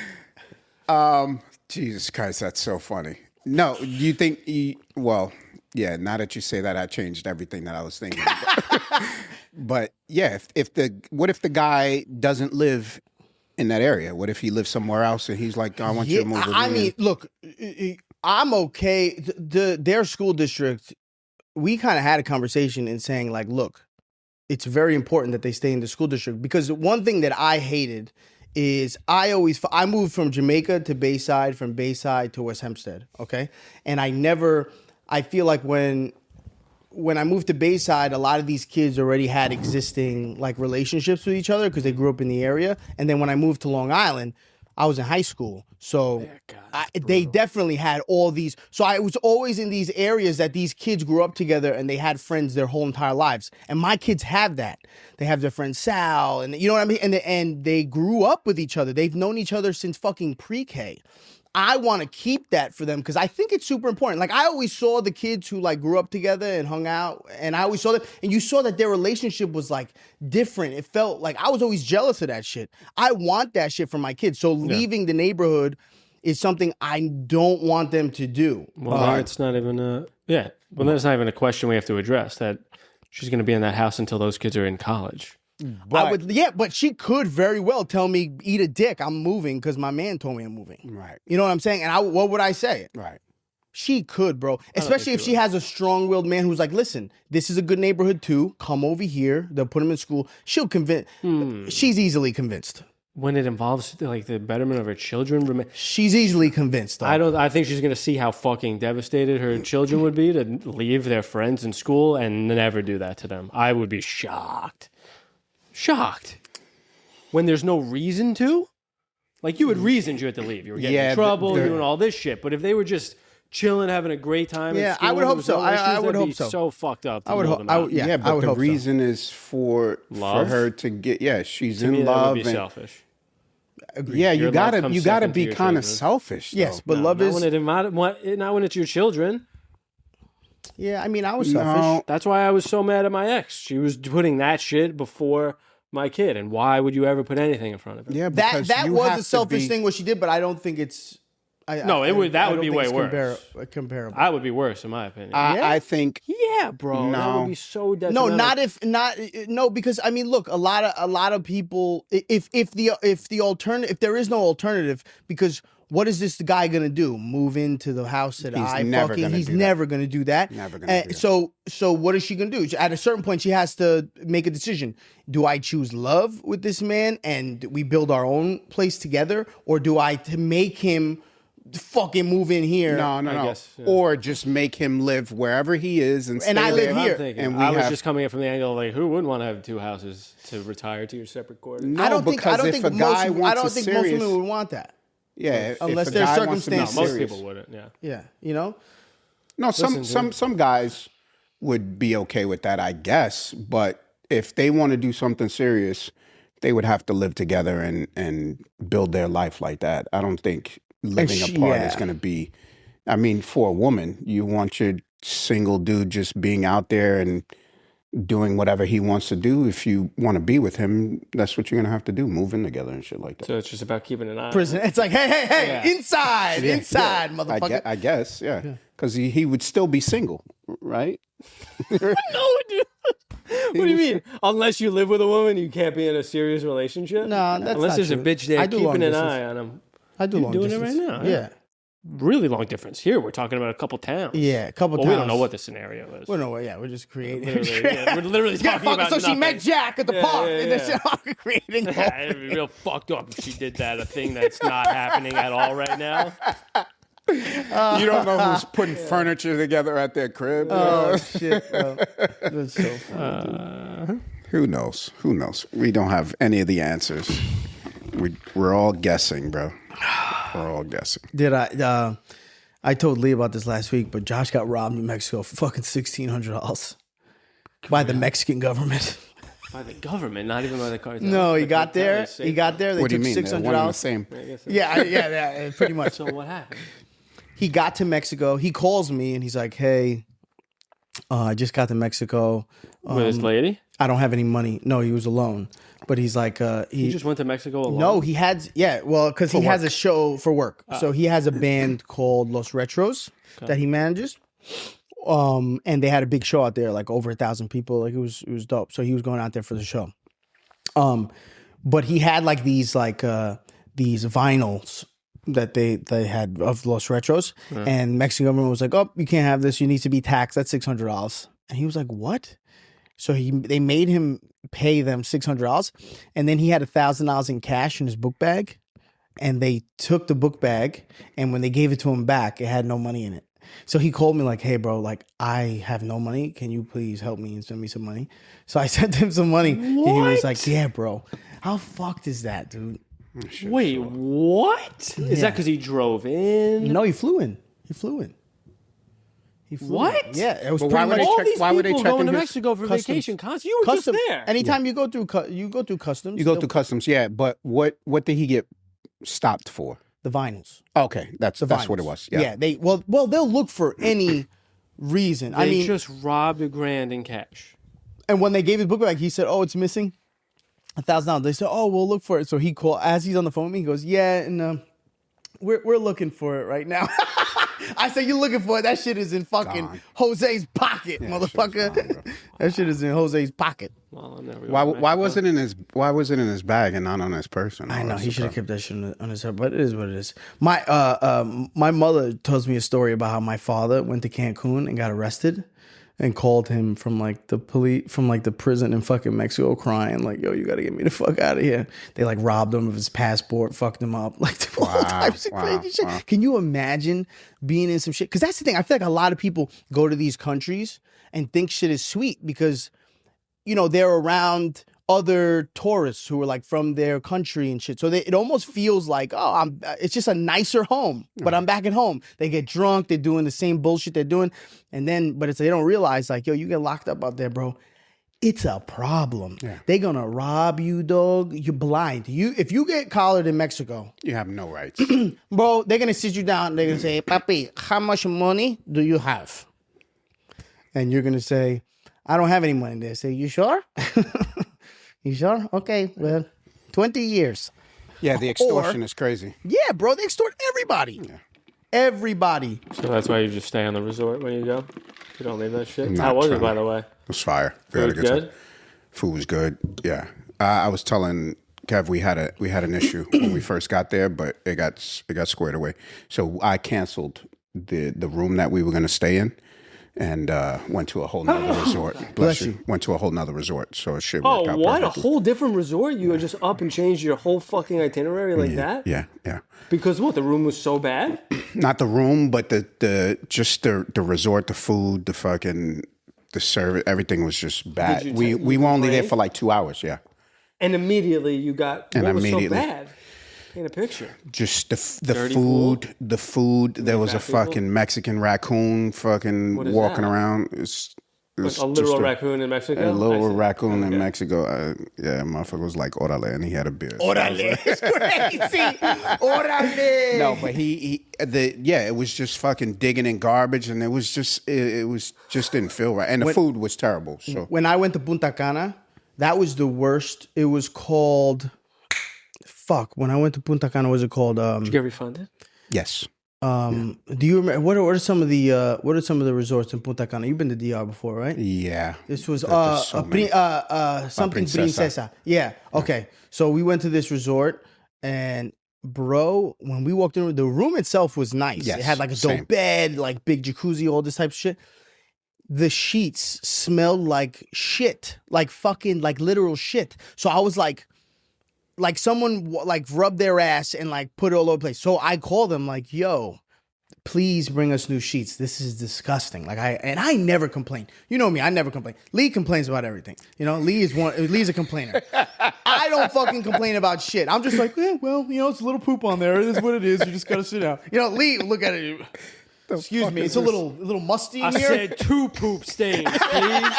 Jesus Christ, that's so funny. No, do you think? Well, yeah. Now that you say that, I changed everything that I was thinking. But yeah, what if the guy doesn't live in that area? What if he lives somewhere else and he's like, I want you to move with me? I mean, look, I'm okay. Their school district, we kind of had a conversation in saying like, look, it's very important that they stay in the school district, because one thing that I hated is I moved from Jamaica to Bayside, from Bayside to West Hempstead, okay? And I feel like when I moved to Bayside, a lot of these kids already had existing like relationships with each other because they grew up in the area. And then when I moved to Long Island, I was in high school. So they definitely had all these. So I was always in these areas that these kids grew up together and they had friends their whole entire lives. And my kids have that. They have their friend Sal, and you know what I mean? And they grew up with each other. They've known each other since fucking pre-K. I want to keep that for them because I think it's super important. Like I always saw the kids who like grew up together and hung out, and I always saw them, and you saw that their relationship was like different. It felt like I was always jealous of that shit. I want that shit for my kids. So leaving the neighborhood is something I don't want them to do. Well, then it's not even a Well, then it's not even a question we have to address. That she's going to be in that house until those kids are in college. But she could very well tell me, eat a dick, I'm moving because my man told me I'm moving. Right. You know what I'm saying? And what would I say? Right. She could, bro. Especially if she has a strong-willed man who's like, listen, this is a good neighborhood too. Come over here. They'll put him in school. She'll convince. She's easily convinced. When it involves like the betterment of her children, She's easily convinced, though. I think she's going to see how fucking devastated her children would be to leave their friends in school and never do that to them. I would be shocked. When there's no reason to, like you had reasons you had to leave. You were getting in trouble, doing all this shit. But if they were just chilling, having a great time, in school, I would hope so. I would hope so. So fucked up. I would hope. But the reason is for her to get. Yeah, she's to in me, love. That would be selfish. Yeah, you gotta be kind of children. selfish. Though. Yes, but love is not when it's your children. Yeah, I mean, I was selfish. No. That's why I was so mad at my ex. She was putting that shit before my kid, and why would you ever put anything in front of her? Yeah, that was a selfish thing what she did, but I don't think it's. That would be way worse. Comparable. I would be worse in my opinion. I think. Yeah, bro. No. That would be so detrimental. No, because I mean, look, a lot of people. If there is no alternative, because what is this guy gonna do? Move into the house that He's never gonna do that. Never gonna do that. So what is she gonna do? At a certain point, she has to make a decision. Do I choose love with this man and we build our own place together, or do I make him fucking move in here? No. guess, yeah. Or just make him live wherever he is and I live there. here. And I was just coming in from the angle like, who wouldn't want to have two houses to retire to your separate quarters? No, I don't think most serious, women would want that. Yeah, unless if a there's guy wants to be circumstances. Most serious. people wouldn't. Yeah. Yeah, you know. No, some guys would be okay with that, I guess. But if they want to do something serious, they would have to live together and build their life like that. I don't think living apart is going to be. I mean, for a woman, you want your single dude just being out there and doing whatever he wants to do. If you want to be with him, that's what you're gonna have to do. Move in together and shit like that. So it's just about keeping an eye. Prison. It's like, hey, Yeah. inside, motherfucker. I guess, yeah, because he would still be single, right? No, dude. What do you mean? Unless you live with a woman, you can't be in a serious relationship. No, that's unless not there's true. a bitch I there do keeping long an distance. eye on him. I do You're long doing it distance. right now, Yeah. Really long difference. Here we're talking about a couple towns. Yeah, a couple Well, towns. we don't know what the scenario is. We don't know what. Yeah, we're just creating. We're literally Yeah, talking fuck, about so she nothing. met Jack at the park, yeah, and then yeah. she's creating. Yeah, it'd be real fucked up if she did that. A thing that's not happening at all right now. You don't know who's putting furniture together at their crib. Oh shit, bro. That's so funny. Who knows? Who knows? We don't have any of the answers. We're all guessing, bro. We're all guessing. Did I told Lee about this last week, but Josh got robbed in New Mexico for fucking $1,600 by the Mexican government. By the government, not even by the cartel. No, he The got cartel there. is safe. He got there. They What do took you mean? They're one and the $600. same. I guess Yeah, pretty much. So what happened? He got to Mexico. He calls me and he's like, "Hey, I just got to Mexico. With this lady? I don't have any money." No, he was alone. But he's like, You just went to Mexico alone? no, he had, because he has a show for work. Oh. So he has a band called Los Retros that he manages. And they had a big show out there, like over 1,000 people. Like it was dope. So he was going out there for the show. But he had like these vinyls that they had of Los Retros, and Mexican government was like, "Oh, you can't have this. You need to be taxed. That's $600." And he was like, "What?" So they made him pay them $600, and then he had $1,000 in cash in his book bag, and they took the book bag, and when they gave it to him back, it had no money in it. So he called me like, "Hey, bro, like I have no money. Can you please help me and send me some money?" So I sent him some money, and he was like, "Yeah, bro. How fucked is that, dude?" Wait, what? Is that because he drove in? No, he flew in. He flew in. What? In. Yeah, it was But pretty why would much they All check- these why would they people check going in to his Mexico for customs? vacation. You were custom. just there. Anytime you go through customs, You go they'll- through customs, yeah. But what did he get stopped for? the vinyls. Okay, that's what it Vinyls. was. Yeah. They they'll look for any reason. They I mean, just robbed $1,000 in cash. and when they gave his book back, he said, "Oh, it's missing $1,000." They said, "Oh, we'll look for it." So he called as he's on the phone with me. He goes, "Yeah, and we're looking for it right now." I said, "You looking for it? That shit is in fucking Gone. Jose's pocket, motherfucker. shit's gone, bro. That shit is in Jose's pocket." Well, I'm never Why going to why Mexico. was it in his bag and not on his person? I Oh, know that's he the should have problem. kept that shit on his head, but it is what it is. My mother tells me a story about how my father went to Cancun and got arrested, and called him from like the police from like the prison in fucking Mexico, crying like, "Yo, you got to get me the fuck out of here." They like robbed him of his passport, fucked him up, like all types of crazy shit. wow. Can you imagine being in some shit? Because that's the thing. I feel like a lot of people go to these countries and think shit is sweet because, you know, they're around other tourists who are like from their country and shit. So it almost feels like, oh, it's just a nicer home, but I'm back at home. They get drunk, they're doing the same bullshit they're doing. And then, but they don't realize like, yo, you get locked up out there, bro. It's a problem. Yeah. They're gonna rob you, dog. You're blind. If you get collared in Mexico, You have no rights. bro, they're gonna sit you down. They're gonna say, "Papi, how much money do you have?" And you're gonna say, "I don't have any money." They say, "You sure?" You sure? Okay, well, 20 years. Yeah, the extortion is crazy. Yeah, bro, they extort everybody. Everybody. So that's why you just stay on the resort when you go? You don't leave that shit? Not How was it, trying by to- the way? It was fire. We had a Food good time. good? Food was good. Yeah, I was telling Kev we had an issue when we first got there, but it got squared away. So I canceled the room that we were going to stay in, and went to a whole nother resort. Bless you. Went to a whole nother resort. So shit worked Oh, out what? A perfectly. whole different resort? You were just up and changed your whole fucking itinerary like that? Yeah. Because what? The room was so bad? Not the room, but the resort, the food, the service, everything was just bad. you We were only there complain? for like 2 hours. Yeah. And immediately you got, And what was immediately- so bad? Paint a picture. Just the Dirty food, the food. There was a fat people? fucking Mexican raccoon fucking is walking that? around. It was A literal just raccoon in Mexico? a little I see. raccoon in Mexico. Yeah, motherfucker was like orale, and he had a beard. Orale, it's crazy. Orale. No, but it was just fucking digging in garbage, and it was just didn't feel right, and the food was terrible. So When I went to Punta Cana, that was the worst. It was called. Fuck. When I went to Punta Cana, what was it called? Did you get refunded? yes, Do you remember what are some of the resorts in Punta Cana? You've been to DR before, right? yeah. This was There's so many. something Princesa. Princesa. Yeah. Okay. So we went to this resort, and bro, when we walked in, the room itself was nice. Yes, It had like a dope same. bed, like big jacuzzi, all this type of shit. The sheets smelled like shit, like fucking like literal shit. So I was like someone like rubbed their ass and like put it all over the place. So I called them like, yo, please bring us new sheets. This is disgusting. Like I never complain. You know me, I never complain. Lee complains about everything. You know, Lee's a complainer. I don't fucking complain about shit. I'm just like, yeah, well, you know, it's a little poop on there. It is what it is. You just gotta sit down. You know, Lee, look at it. Excuse me, it's a little musty in I here. said 2 poop stains, please.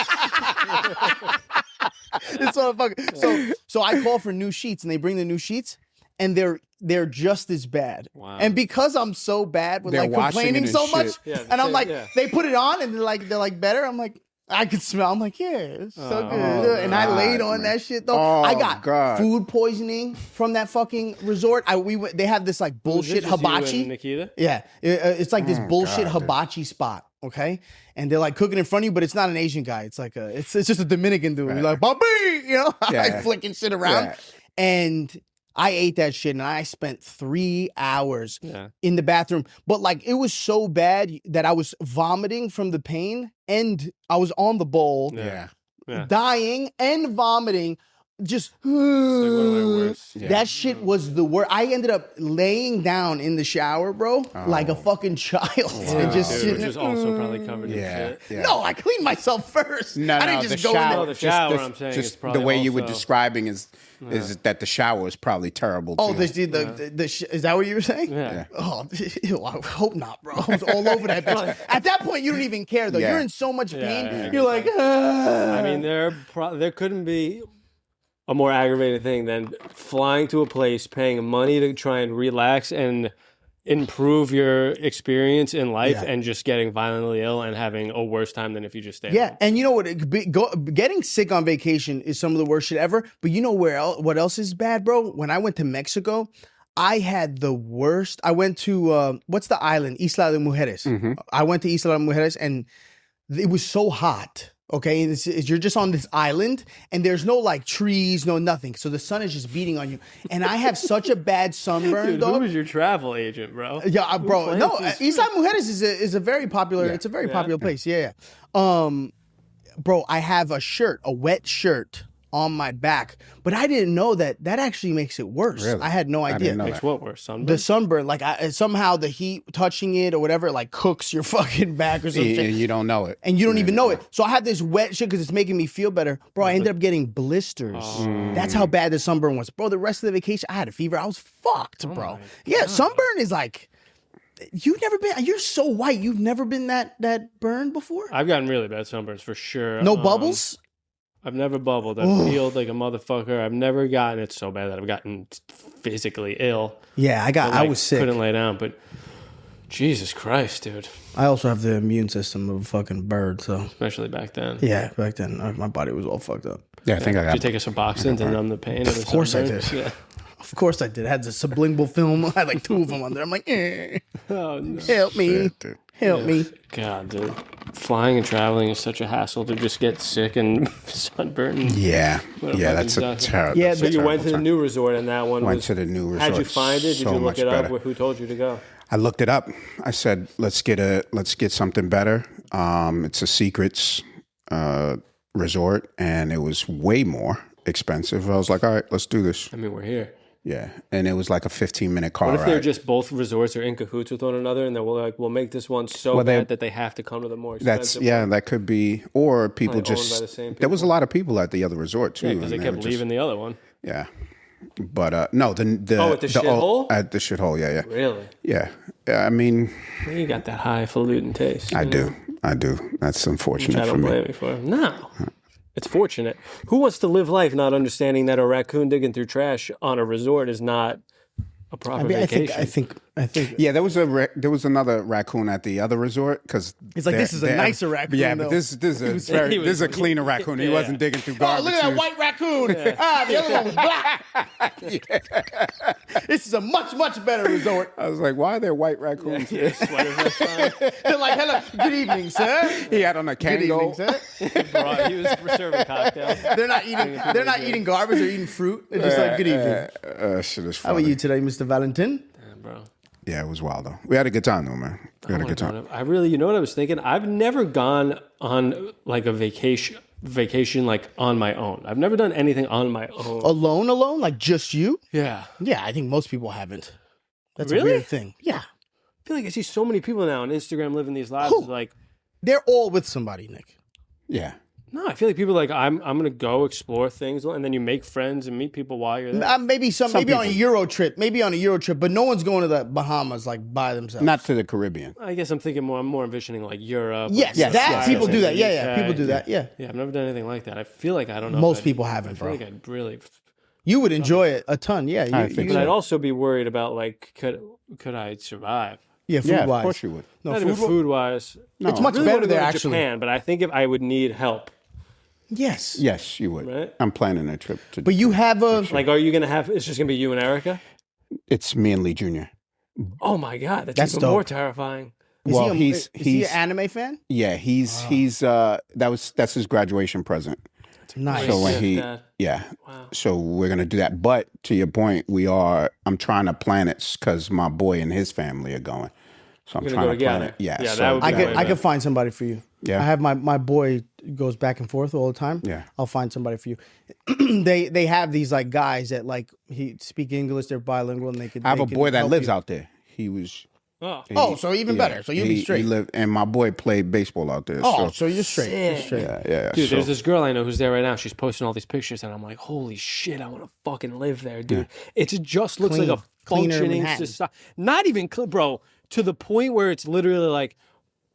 This motherfucker. So I call for new sheets, and they bring the new sheets, and they're just as bad. Wow. And because I'm so bad with They're like washing complaining it and so shit. much, Yeah, and I'm like, yeah. they put it on, and they're like better. I'm like, I can smell. I'm like, yeah, it's so good. And I laid on that shit though. Oh, I got God. food poisoning from that fucking resort. They have this like bullshit This was you hibachi. and Nikita? Yeah, it's like this bullshit God, dude. hibachi spot, okay? And they're like cooking in front of you, but it's not an Asian guy. It's like it's just a Dominican dude. You're like, Bobby, you know, Yeah. like flicking shit around. Yeah. And I ate that shit, and I spent 3 hours Yeah. in the bathroom. But like, it was so bad that I was vomiting from the pain, and I was on the bowl, Yeah. Yeah. dying and vomiting. Just It's like one of my worst. Yeah. that shit was the worst. I ended up laying down in the shower, bro, like a fucking child, and just Dude, sitting which is there. also probably covered in Yeah. shit. Yeah. No, I cleaned myself first. No, I didn't no, just the go in shower. there. Oh, the shower, I'm saying, is just probably the way you were also- describing is that the shower is probably terrible. Oh, too. is that what you were saying? Yeah. Oh, ew, I hope not, bro. I was all over that bitch. At that point, you don't even care though. Yeah. You're in so much pain. yeah, I You're like, I mean, there couldn't be a more aggravating thing than flying to a place, paying money to try and relax and improve your experience in life, Yeah. and just getting violently ill and having a worse time than if you just stayed yeah. home. And you know what? Getting sick on vacation is some of the worst shit ever. But you know what else is bad, bro? When I went to Mexico, I had the worst. I went to what's the island? Isla de Mujeres. I went to Isla de Mujeres, and it was so hot. Okay, and you're just on this island, and there's no like trees, no nothing. So the sun is just beating on you, and I have such a bad sunburn, Dude, who dog. was your travel agent, bro? Yeah, bro. planned No, this Isla Mujeres is a very popular. It's a very popular place. Yeah. Bro, I have a wet shirt on my back, but I didn't know that actually makes it worse. Really? I had no I idea. didn't know Makes what worse? Sunburn? The sunburn, like somehow the heat touching it or whatever, like cooks your fucking back or something. and you don't know it. And you don't even know it. So I had this wet shit because it's making me feel better. Bro, I ended up getting blisters. That's how bad the sunburn was. Bro, the rest of the vacation, I had a fever. I was fucked, bro. Yeah, sunburn is like, you're so white. You've never been that burned before? I've gotten really bad sunburns for sure. No bubbles? I've never bubbled. I've peeled like a motherfucker. I've never gotten it so bad that I've gotten physically ill. Yeah, I Like, was sick. Couldn't lay down, but Jesus Christ, dude. I also have the immune system of a fucking bird, so. Especially back then. Yeah, back then, my body was all fucked up. Yeah, I think I Did you got. take a Suboxone to numb the pain? Of course I did. Yeah. Of course I did. I had the sublingual film. I had like 2 of them on there. I'm like, Oh, no. help me. Shit, dude. Help me. God, dude. Flying and traveling is such a hassle to just get sick and sunburned. Yeah, What a yeah, that's a fucking terrible. Yeah, that's So a you went terrible to the time. new resort, and that one Went was. to the new resort. How'd you find it? Did so you look much it up? better. Who told you to go? I looked it up. I said, let's get something better. It's a secrets resort, and it was way more expensive. I was like, all right, let's do this. I mean, we're here. Yeah, and it was like a 15-minute car What if they're ride. just both resorts are in cahoots with one another, and then we'll make this one so Well, they- bad that they have to come to the more That's expensive one? that could be, or people Probably owned by just. the same There was a lot of people at the other resort too. Yeah, because they and kept were just- leaving the other one. Yeah, but no, the at the shithole? at the shithole. Yeah, Really? yeah. I mean, You got that highfalutin taste. I you do. know? I do. That's Which unfortunate I for don't me. blame you for. No. It's fortunate. Who wants to live life not understanding that a raccoon digging through trash on a resort is not a proper vacation? I think. Yeah, there was another raccoon at the other resort because It's like, this is a nicer raccoon, Yeah, though. but this is a cleaner raccoon. He wasn't digging through Oh, garbage. look at that white raccoon. The other one was black. This is a much, much better resort. I was like, why are there white raccoons? Yeah, sweaters next time. They're like, hello, good evening, sir. He had on a Good evening, Kango. sir. He was serving cocktails. They're not eating. They're not eating garbage. They're eating fruit. They're just like, good evening. Shit is How funny. are you today, Mr. Valentin? Yeah, bro. Yeah, it was wild though. We had a good time though, man. We had a good time. I really, you know what I was thinking? I've never gone on like a vacation like on my own. I've never done anything on my own. Alone, like just you? Yeah. Yeah, I think most people haven't. That's Really? a weird thing. Yeah, I feel like I see so many people now on Instagram living these lives. Who? Like, they're all with somebody, Nick. Yeah. no, I feel like people are like, I'm gonna go explore things, and then you make friends and meet people while you're there. Maybe maybe on a Euro trip, but no one's going to the Bahamas like by themselves. Not to the Caribbean. I guess I'm more envisioning like Europe. Yes, like, that Australia, people do that. the Yeah, UK. people do that. Yeah, Yeah, I've never done anything like that. I feel like I don't know. Most if people haven't, I feel bro. like I'd really, you would enjoy it a ton. Yeah, I think but I'd also be worried about like, could I survive? yeah, food Yeah, wise. of course you would. No, Not even food wise. It's much really better wanna go there to actually. Japan, but I think if I would need help. Yes, Yes, you would. Right? I'm planning a trip to. but you have a. Like, are you gonna have? It's just gonna be you and Erica. It's me and Lee Jr. Oh my god, that's That's even more dope. terrifying. Well, is he he's an anime fan? yeah, that's his graduation present. Nice. So when gift, he Dad. yeah, Wow. so we're gonna do that. But to your point, I'm trying to plan it because my boy and his family are going. So I'm You're trying gonna to go plan together. it. Yeah, Yeah, so that would be I way could better. find somebody for you. Yeah. I have my boy goes back and forth all the time. Yeah. I'll find somebody for you. they have these like guys that like he speak English, they're bilingual, and they could. I have they a can boy that help lives you. out there. He was. Oh, Oh, so even better. So you'll be straight. He lived, and my boy played baseball out there. Oh, so so you're straight. You're Sick. straight. yeah. dude, so, there's this girl I know who's there right now. She's posting all these pictures, and I'm like, holy shit, I want to fucking live there, dude. It just looks Clean. like a Cleaner functioning Manhattan. society. Not even, bro, to the point where it's literally like,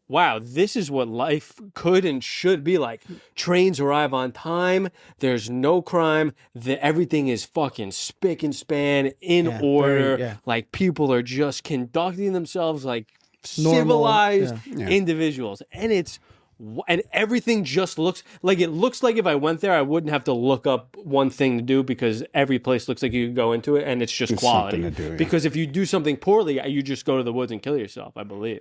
wow, this is what life could and should be like. Trains arrive on time. There's no crime. Everything is fucking spick and span, in Yeah, order. yeah. Like people are just conducting themselves like Normal, civilized Yeah. individuals. And everything just looks like if I went there, I wouldn't have to look up one thing to do because every place looks like you could go into it and it's just It's quality. something to do, yeah. Because if you do something poorly, you just go to the woods and kill yourself, I believe.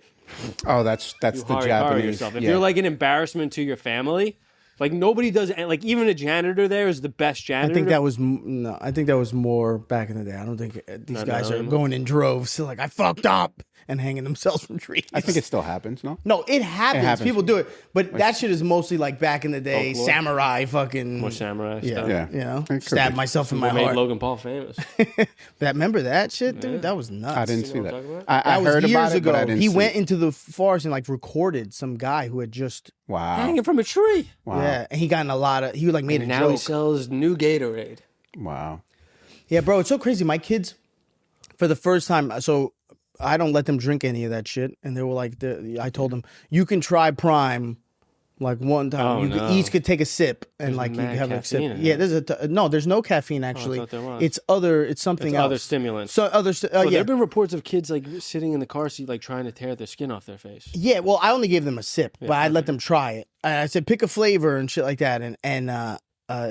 oh, that's the Harry Japanese. yourself. If yeah. you're like an embarrassment to your family, like nobody does, and like even a janitor there is the best janitor. I think that was no. I think that was more back in the day. I don't think these guys are going in droves. So like I fucked up and hanging themselves from trees. I think it still happens. No. No, it happens. happens. People do it, but that shit is mostly like back in the day, Folklore. samurai fucking. more samurai Yeah, stuff. Yeah. you know, It could stab be. myself in my What made heart. Logan Paul famous? Remember that shit, dude? That was nuts. I didn't see what that. I'm talking about? I That was heard years about it, ago. but I didn't He see went it. into the forest and like recorded some guy who had just Wow. Hanging from a tree. Wow. yeah, and he got in a lot of. He like made a Now he joke. sells new Gatorade. Wow. Yeah, bro, it's so crazy. My kids, for the first time, so I don't let them drink any of that shit, and they were like, I told them you can try Prime, like one time. Oh, you no. each could take a sip, and There's like you mad have a sip. caffeine in Yeah, it. there's no, there's no caffeine actually. thought there was. It's something It's else. other stimulants. So other, Well, yeah. there have been reports of kids like sitting in the car seat, like trying to tear their skin off their face. Yeah, well, I only gave them a sip, but I let them try it. I said pick a flavor and shit like that, and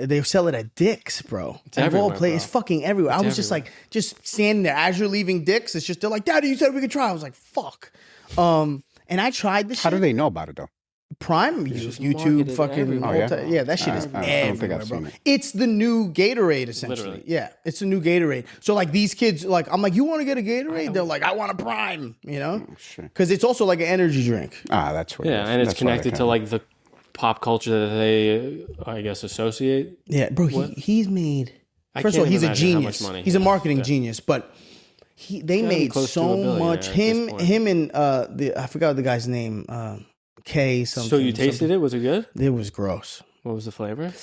they sell it at Dick's, bro. It's everywhere, It's bro. fucking everywhere. I was just everywhere. like, just standing there as you're leaving Dick's. It's just they're like, Daddy, you said we could try. I was like, fuck. And I tried this. How shit. do they know about it though? Prime just YouTube, marketed fucking everywhere. Oh, yeah? yeah, that shit is I don't think everywhere, I've bro. seen it. It's the new Gatorade, essentially. Literally. Yeah, it's the new Gatorade. So like these kids, like I'm like, you want to get a Gatorade? They're like, I want a Prime, you know, shit. because it's also like an energy drink. That's what. it Yeah, is. and it's That's why they connected to count. like the pop culture that they, I guess, associate. Yeah, bro, he's made. I First of all, can't he's a imagine how genius. much money He's he a has. marketing Yeah. genius, but they gotta be made close to a so billionaire much. at this point. Him, and I forgot the guy's name. K something. So you tasted it? Was it good? it? It was gross. What was the flavor?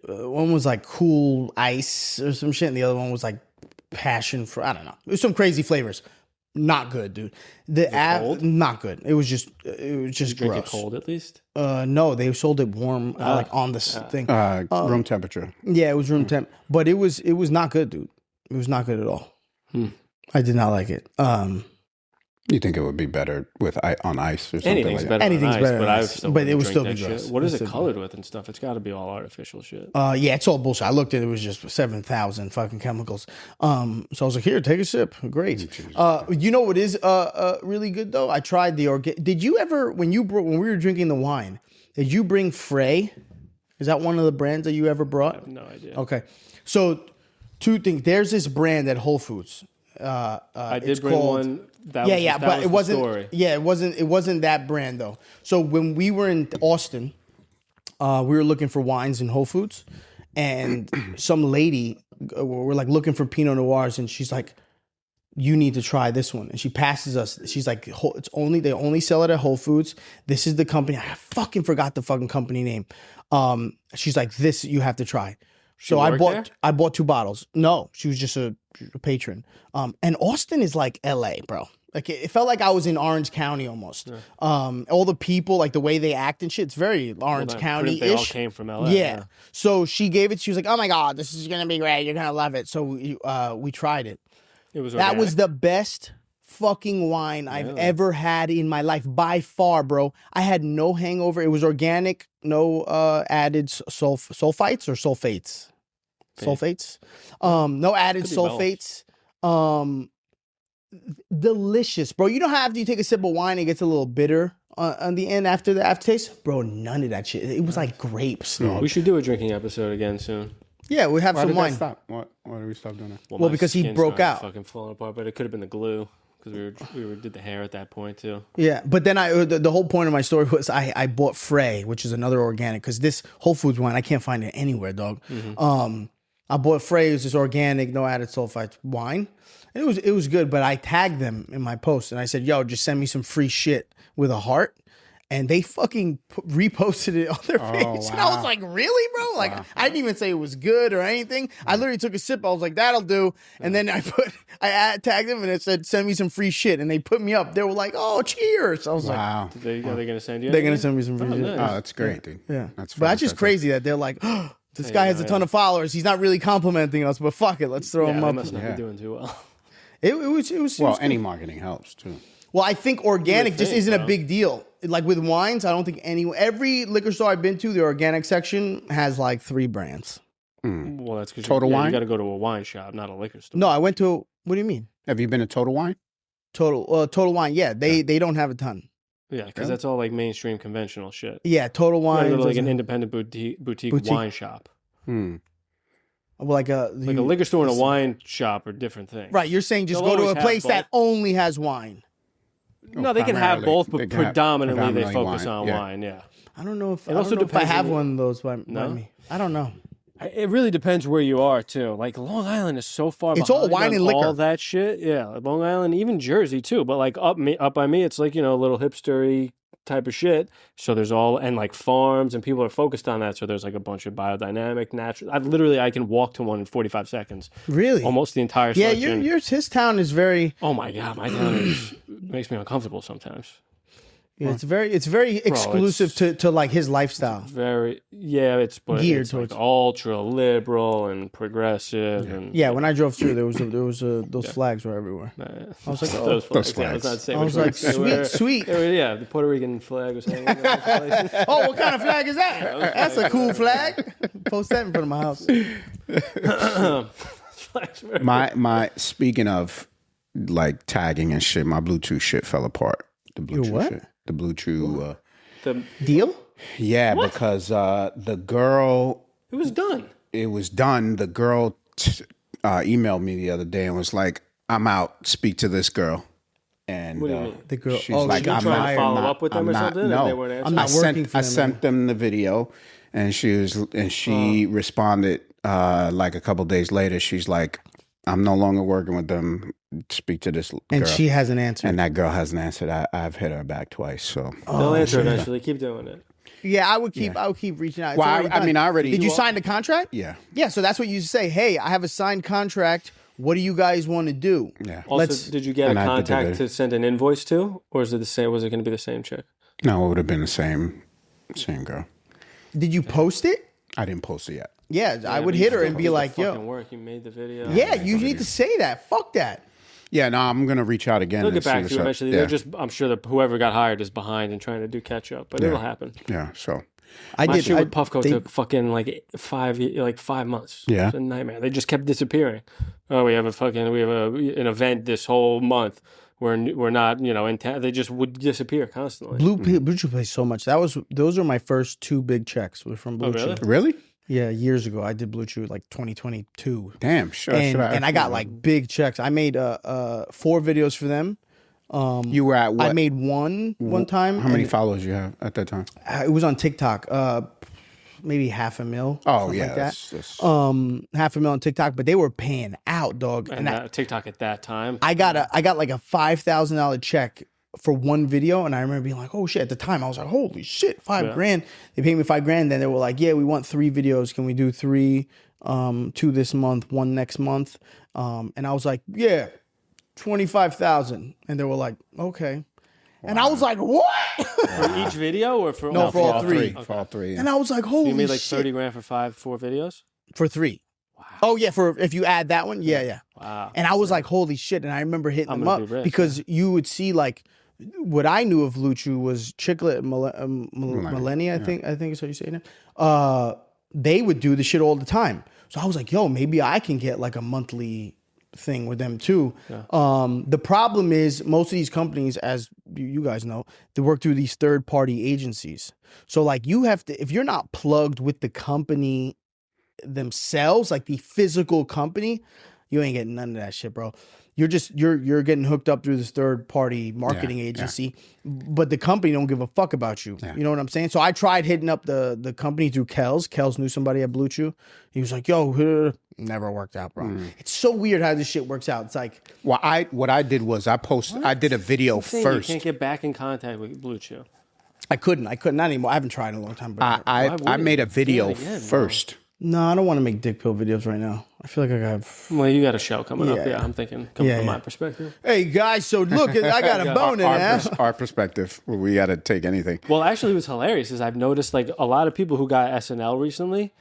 One was like cool ice or some shit, and the other one was like passion fruit. I don't know. It was some crazy flavors. not good, dude. The cold? not good. It was just Drink gross. it cold at least. No, they sold it warm, like on the thing. Room temperature. Yeah, it was room temp, but it was not good, dude. It was not good at all. I did not like it. You think it would be better with on ice or something Anything's like better. that? Anything's than ice, better but than I ice. still But it wouldn't would drink still that be shit. gross. What It is would it still be colored with and stuff? It's got to be all artificial shit. Yeah, it's all bullshit. I looked at it, it was just 7,000 fucking chemicals. So I was like, here, take a sip. Great. You know what is really good though? I tried the Did you ever when we were drinking the wine? Did you bring Frey? Is that one of the brands that you ever brought? I have no idea. Okay, so two things. There's this brand at Whole Foods. I did it's bring called- one. That yeah, was, yeah, that but was it the wasn't. story. Yeah, it wasn't that brand though. So when we were in Austin, we were looking for wines in Whole Foods, and some lady, we're like looking for Pinot Noirs, and she's like, "You need to try this one." And she passes us. She's like, they only sell it at Whole Foods. This is the company. I fucking forgot the fucking company name. She's like, "This you have to try." So I bought 2 bottles. No, she was just a patron. And Austin is like LA, bro. Like it felt like I was in Orange County almost. All the people, like the way they act and shit, it's very Orange County-ish. They all came from LA. Yeah. So she gave it. She was like, "Oh my god, this is gonna be great. You're gonna love it." So we tried it. It was That was organic. the best fucking wine I've ever had in my life by far, bro. I had no hangover. It was organic, no added sulfites or sulfates. Sulfates. No added Could be both. sulfates. Delicious, bro. You know how after you take a sip of wine, it gets a little bitter on the end after the aftertaste? Bro, none of that shit. It was like grapes. dog. We should do a drinking episode again soon. Yeah, we have Why some did that wine. stop? Why did we stop doing that? Well, my because he skin broke started out. fucking falling apart. But it could have been the glue because we did the hair at that point too. Yeah, but then the whole point of my story was I bought Frey, which is another organic, because this Whole Foods wine I can't find it anywhere, dog. I bought Frey, it's this organic, no added sulfites wine, and it was good. But I tagged them in my post and I said, "Yo, just send me some free shit with a heart." And they fucking reposted it on their page. And I was like, really, bro? Like, I didn't even say it was good or anything. I literally took a sip. I was like, that'll do. And then I tagged them and it said, send me some free shit. And they put me up. They were like, oh, cheers. I was like, Wow. Are they going to send you? they're going to anything? send me some free shit. nice. Oh, that's great, dude. Yeah. That's But that's just crazy that they're like, oh, this guy has a ton of followers. He's not really complimenting us, but fuck it. Let's throw Yeah, him they up. must not be doing too well. It was Well, good. any marketing helps too. Well, I think organic just think, isn't a bro. big deal. Like with wines, I don't think every liquor store I've been to, the organic section has like 3 brands. Well, that's because Total Wine? You got to go to a wine shop, not a liquor store. No, I went to, what do you mean? Have you been to Total Wine? Total Wine. Yeah, they don't have a ton. Yeah, because that's all like mainstream conventional shit. Yeah, Total You Wine. gotta go to like doesn't- an independent boutique wine shop. well, like a Liquor store and a wine shop are different things. Right, you're saying just They'll go to always a have place both. that only has wine. No, they can have Primarily. both, They but can have predominantly they predominantly focus wine, on yeah. wine. Yeah. I don't know if It also I depends have on- one of those by No? me. I don't know. It really depends where you are too. Like Long Island is so far. It's all behind wine on and liquor. All that shit. Yeah, Long Island, even Jersey too. But like up by me, it's like a little hipstery type of shit. So there's all and like farms and people are focused on that. So there's like a bunch of biodynamic, natural. I can walk to one in 45 seconds. Really? Almost the entire. Yeah, selection. his town is very. Oh my god, my town makes me uncomfortable sometimes. Yeah, it's very exclusive to like his lifestyle. It's Geared it's like towards- ultra liberal and progressive and Yeah, when I drove through, there was those flags were everywhere. I was like, Those flags. flags. Yeah, let's not say I which was like, ones they were. sweet. They were, yeah, the Puerto Rican flag was hanging. in a bunch of places. Oh, what kind of flag is that? That's a cool flag. Post that in front of my house. Flags were- My speaking of like tagging and shit, my Bluetooth shit fell apart. The Bluetooth what? shit. The Bluetooth. The- Deal? Yeah, because the girl, it was done. it was done. The girl emailed me the other day and was like, "I'm out. Speak to this girl." And What do you mean? The girl. she's oh, like, she "I'm trying to not, follow I'm not- up with them I'm or not- something, and No, they weren't answering? I'm not I working for I them sent them the video, and she responded like a couple days later. She's like, "I'm no longer working with them. Speak to this girl." and she hasn't answered. And that girl hasn't answered. I've hit her back twice. So They'll answer eventually. Keep doing it. Yeah, I would keep reaching out. It's Well, already I mean, done. I already- Did you sign the contract? yeah. Yeah, so that's what you say. Hey, I have a signed contract What do you guys want to do? Yeah. Also, did you get a and I did contact it. to send an invoice to, or is it the same? Was it going to be the same chick? No, it would have been the same girl. Did you post it? I didn't post it yet. Yeah, I Yeah, would but hit you her still and put be the like, fucking yo. work. You made the video. Yeah, you need to say that. Fuck that. Yeah, no, I'm gonna reach out again. They'll and get see back what's to you up. eventually. Yeah. They're just, I'm sure that whoever got hired is behind and trying to do catch up, but it'll happen. Yeah, so I My did. shit I, with Puffco they- took fucking like 5 months. Yeah. It's a nightmare. They just kept disappearing. Oh, we have an event this whole month. We're not, in town. They just would disappear constantly. Blue Chew plays so much. Those are my first 2 big checks were from Blue really? Chew. really, Yeah, years ago I did Blue Chew like 2022. damn, sure. And I got like big checks. I made 4 videos for them. you were at what? I made one time. How many and followers you have at that time? it was on TikTok. Maybe 500,000. Oh something yeah, like that. that's 500,000 on TikTok, but they were paying out, dog. And that TikTok at that time. I got like a $5,000 check for one video, and I remember being like, "Oh shit!" At the time, I was like, "Holy shit, $5,000!" They paid me $5,000. Then they were like, "Yeah, we want 3 videos. Can we do 3? 2 this month, 1 next month?" And I was like, "Yeah, 25,000." And they were like, "Okay." And I was like, "What?" For each video or for No, for all 3. For all 3. Yeah. And I was like, "Holy You made like shit!" 30 grand for 4 videos? For 3. Wow. Oh yeah, for if you add that one, yeah. Wow. And I was like, holy shit. And I remember hitting I'm them gonna up be rich, because you would see like what I knew of Luchu was Chiclet Millennia, I think is how you say it. They would do the shit all the time. So I was like, yo, maybe I can get like a monthly thing with them too. Yeah. The problem is most of these companies, as you guys know, they work through these third-party agencies. So like you have to, if you're not plugged with the company themselves, like the physical company, you ain't getting none of that shit, bro. You're getting hooked up through this third party marketing agency, but the company don't give a fuck about you. You know what I'm saying? So I tried hitting up the company through Kells. Kells knew somebody at Blue Chew. He was like, "Yo, never worked out, bro." It's so weird how this shit works out. It's like, Well, what I did was I did a video You first. can't get back in contact with Blue Chew. I couldn't, not anymore. I haven't tried in a long time. But I made a video again, first. no, I don't want to make dick pill videos right now. I feel like I have. Well, you got a show coming up. Yeah. Yeah, I'm thinking coming from Yeah. my perspective. Hey guys, so look, I got a bone in there. Our perspective, we got to take anything. Well, actually, what's hilarious is I've noticed like a lot of people who got SNL recently,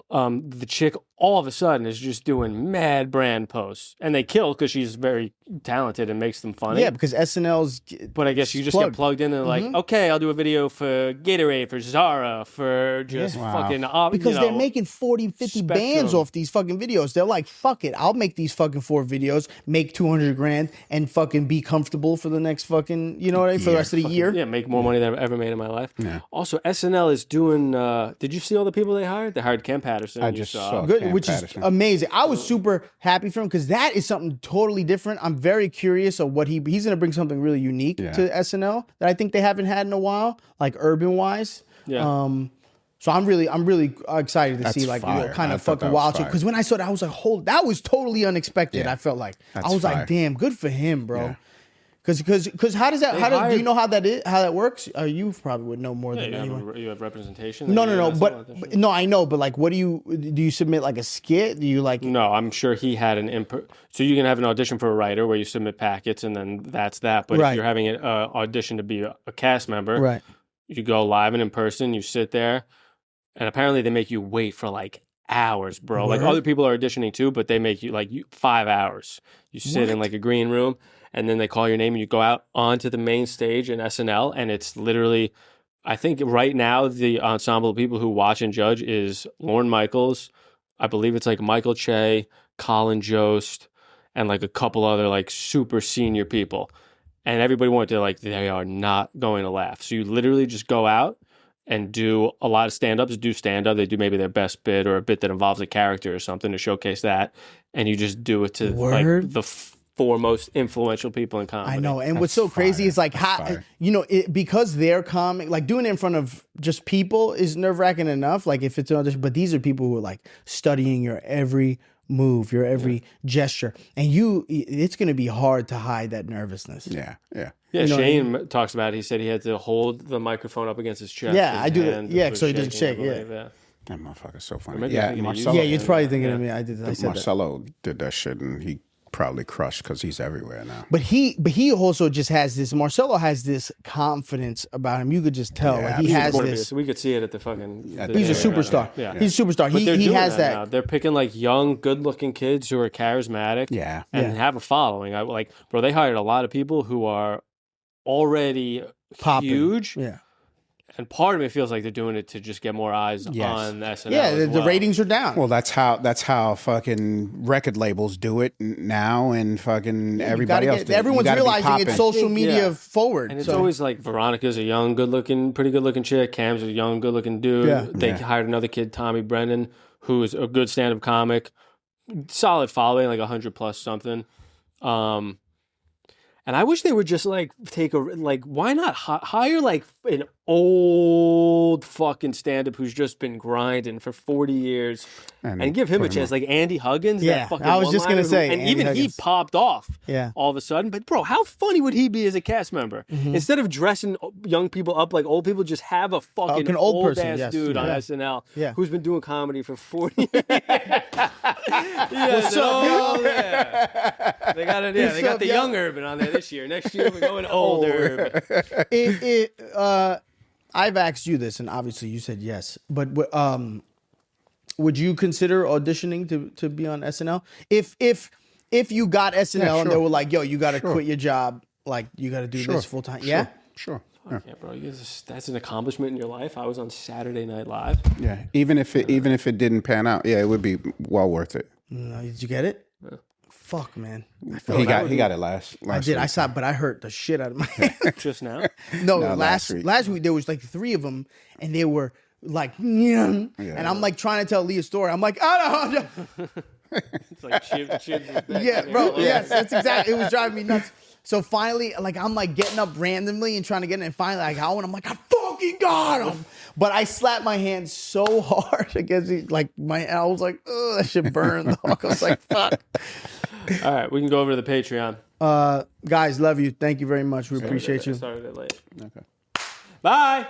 the chick all of a sudden is just doing mad brand posts, and they kill because she's very talented and makes them funny. Yeah, because SNL's. But I guess you just plugged. get plugged in and like, okay, I'll do a video for Gatorade, for Zara, for just fucking Because they're making 40, 50 bands Spectrum. off these fucking videos. They're like, fuck it. I'll make these fucking 4 videos, make 200 grand, and fucking be comfortable for the next fucking, you know what I mean, for the rest of the year. Yeah, make more money than I've ever made in my life. Yeah. Also, SNL is doing. Did you see all the people they hired? They hired Cam Patterson. I you just saw. saw Good, Cam which Patterson. is amazing. I was super happy for him because that is something totally different. I'm very curious of what he's going to bring something really unique to SNL that I think they haven't had in a while, like urban wise. Yeah. So I'm really excited to see like fire. what kind I of thought fucking that was wild shit. fire. Because when I saw that, I was like, that was totally unexpected. Yeah. I felt like I That's was fire. like, damn, good for him, bro. Yeah. Because how does that? They Do you hired- know how that works? You probably would know more than Yeah, anyone. you have representation. No, Like, no, that's but all that shit. no, I know, but like, what do you submit like a skit? Do you like? No, I'm sure he had an input. So you can have an audition for a writer where you submit packets and then that's that. But Right. if you're having an audition to be a cast member, Right. you go live and in person, you sit there, and apparently they make you wait for like hours, bro. Like Word? other people are auditioning too, but they make you 5 hours. You sit in like a green room, and then they call your name, and you go out onto the main stage in SNL, and it's literally, I think right now the ensemble of people who watch and judge is Lorne Michaels. I believe it's like Michael Che, Colin Jost, and like a couple other like super senior people. And everybody went to like, they are not going to laugh. So you literally just go out and do a lot of stand-ups, do stand-up. They do maybe their best bit or a bit that involves a character or something to showcase that. And you just do it to like Word? the foremost influential people in comedy. I know, and what's so crazy is like how fire. because they're comic, like doing it in front of just people is nerve wracking enough. Like if it's an audition, but these are people who are like studying your every move, your every gesture, and it's going to be hard to hide that nervousness. Yeah. Yeah, know what I Shane talks about it. He said he had to hold the microphone up against his chest. Yeah, his I do that. hand Yeah, was so he doesn't shaking, shake, I believe, That motherfucker's so funny. maybe Yeah, I'm thinking of you. Marcelo. Yeah, you're probably thinking of me. I said that. Marcelo did that shit, and he probably crushed because he's everywhere now. But he also just has this. Marcelo has this confidence about him. You could just tell. Yeah, Like, he has Born to be- this. so we could see it at the fucking. He's a the- superstar. Yeah. He's a superstar. But they're He doing has that. now. They're picking like young, good-looking kids who are charismatic. Yeah. and Yeah. have a following. I like, bro. They hired a lot of people who are already Popping. huge, Yeah. and part of me feels like they're doing it to just get more eyes Yes. on SNL. Yeah. as The well. ratings are down. Well, that's how fucking record labels do it now, and fucking everybody else. Do it. You Everyone's gotta be realizing it's popping. social think, media yeah. forward. And it's so. always like Veronica's a young, pretty good-looking chick. Cam's a young, good-looking dude. Yeah. They hired another kid, Tommy Brennan, who is a good stand-up comic, solid following, like 100 plus something. And I wish they would just like why not hire like an old fucking stand-up who's just been grinding for 40 years and give him a put chance, like Andy Huggins. Yeah, that fucking I was just gonna one-liner say, and Andy even Huggins. he popped off. Yeah. all of a sudden. But bro, how funny would he be as a cast member? Instead of dressing young people up like old people, just have a fucking An old old person, ass yes. dude on Yeah. SNL Yeah. who's been doing comedy for 40 years. What's up, yo? They got it. Yeah, What's they got up, the yo? young Urban on there this year. Next year we're going old Urban. I've asked you this, and obviously you said yes. But would you consider auditioning to be on SNL? If you got SNL and they sure. were like, "Yo, you got to quit your job. Like, you got to do this full time." Yeah. Sure. Yeah. Yeah, bro, that's an accomplishment in your life. I was on Saturday Night Live. Yeah. Even if it didn't pan out, yeah, it would be well worth it. No, did you get it? Fuck, man. He got it last. I did. week. I saw, but I hurt the shit out of my hand. Just now. No, No, last last week there was like 3 of them, and they were like, and I'm like trying to tell Lee a story. I'm like, oh no. It's like Chibs. Yeah, bro. Yes, that's exactly. It was driving me nuts. So finally, like I'm like getting up randomly and trying to get in, and finally I got one. I'm like, I fucking got him. But I slapped my hand so hard against it, like I was like, oh, that shit burned. I was like, fuck. All right, we can go over to the Patreon. Guys, love you. Thank you very much. We appreciate you. Started it late. Okay. Bye.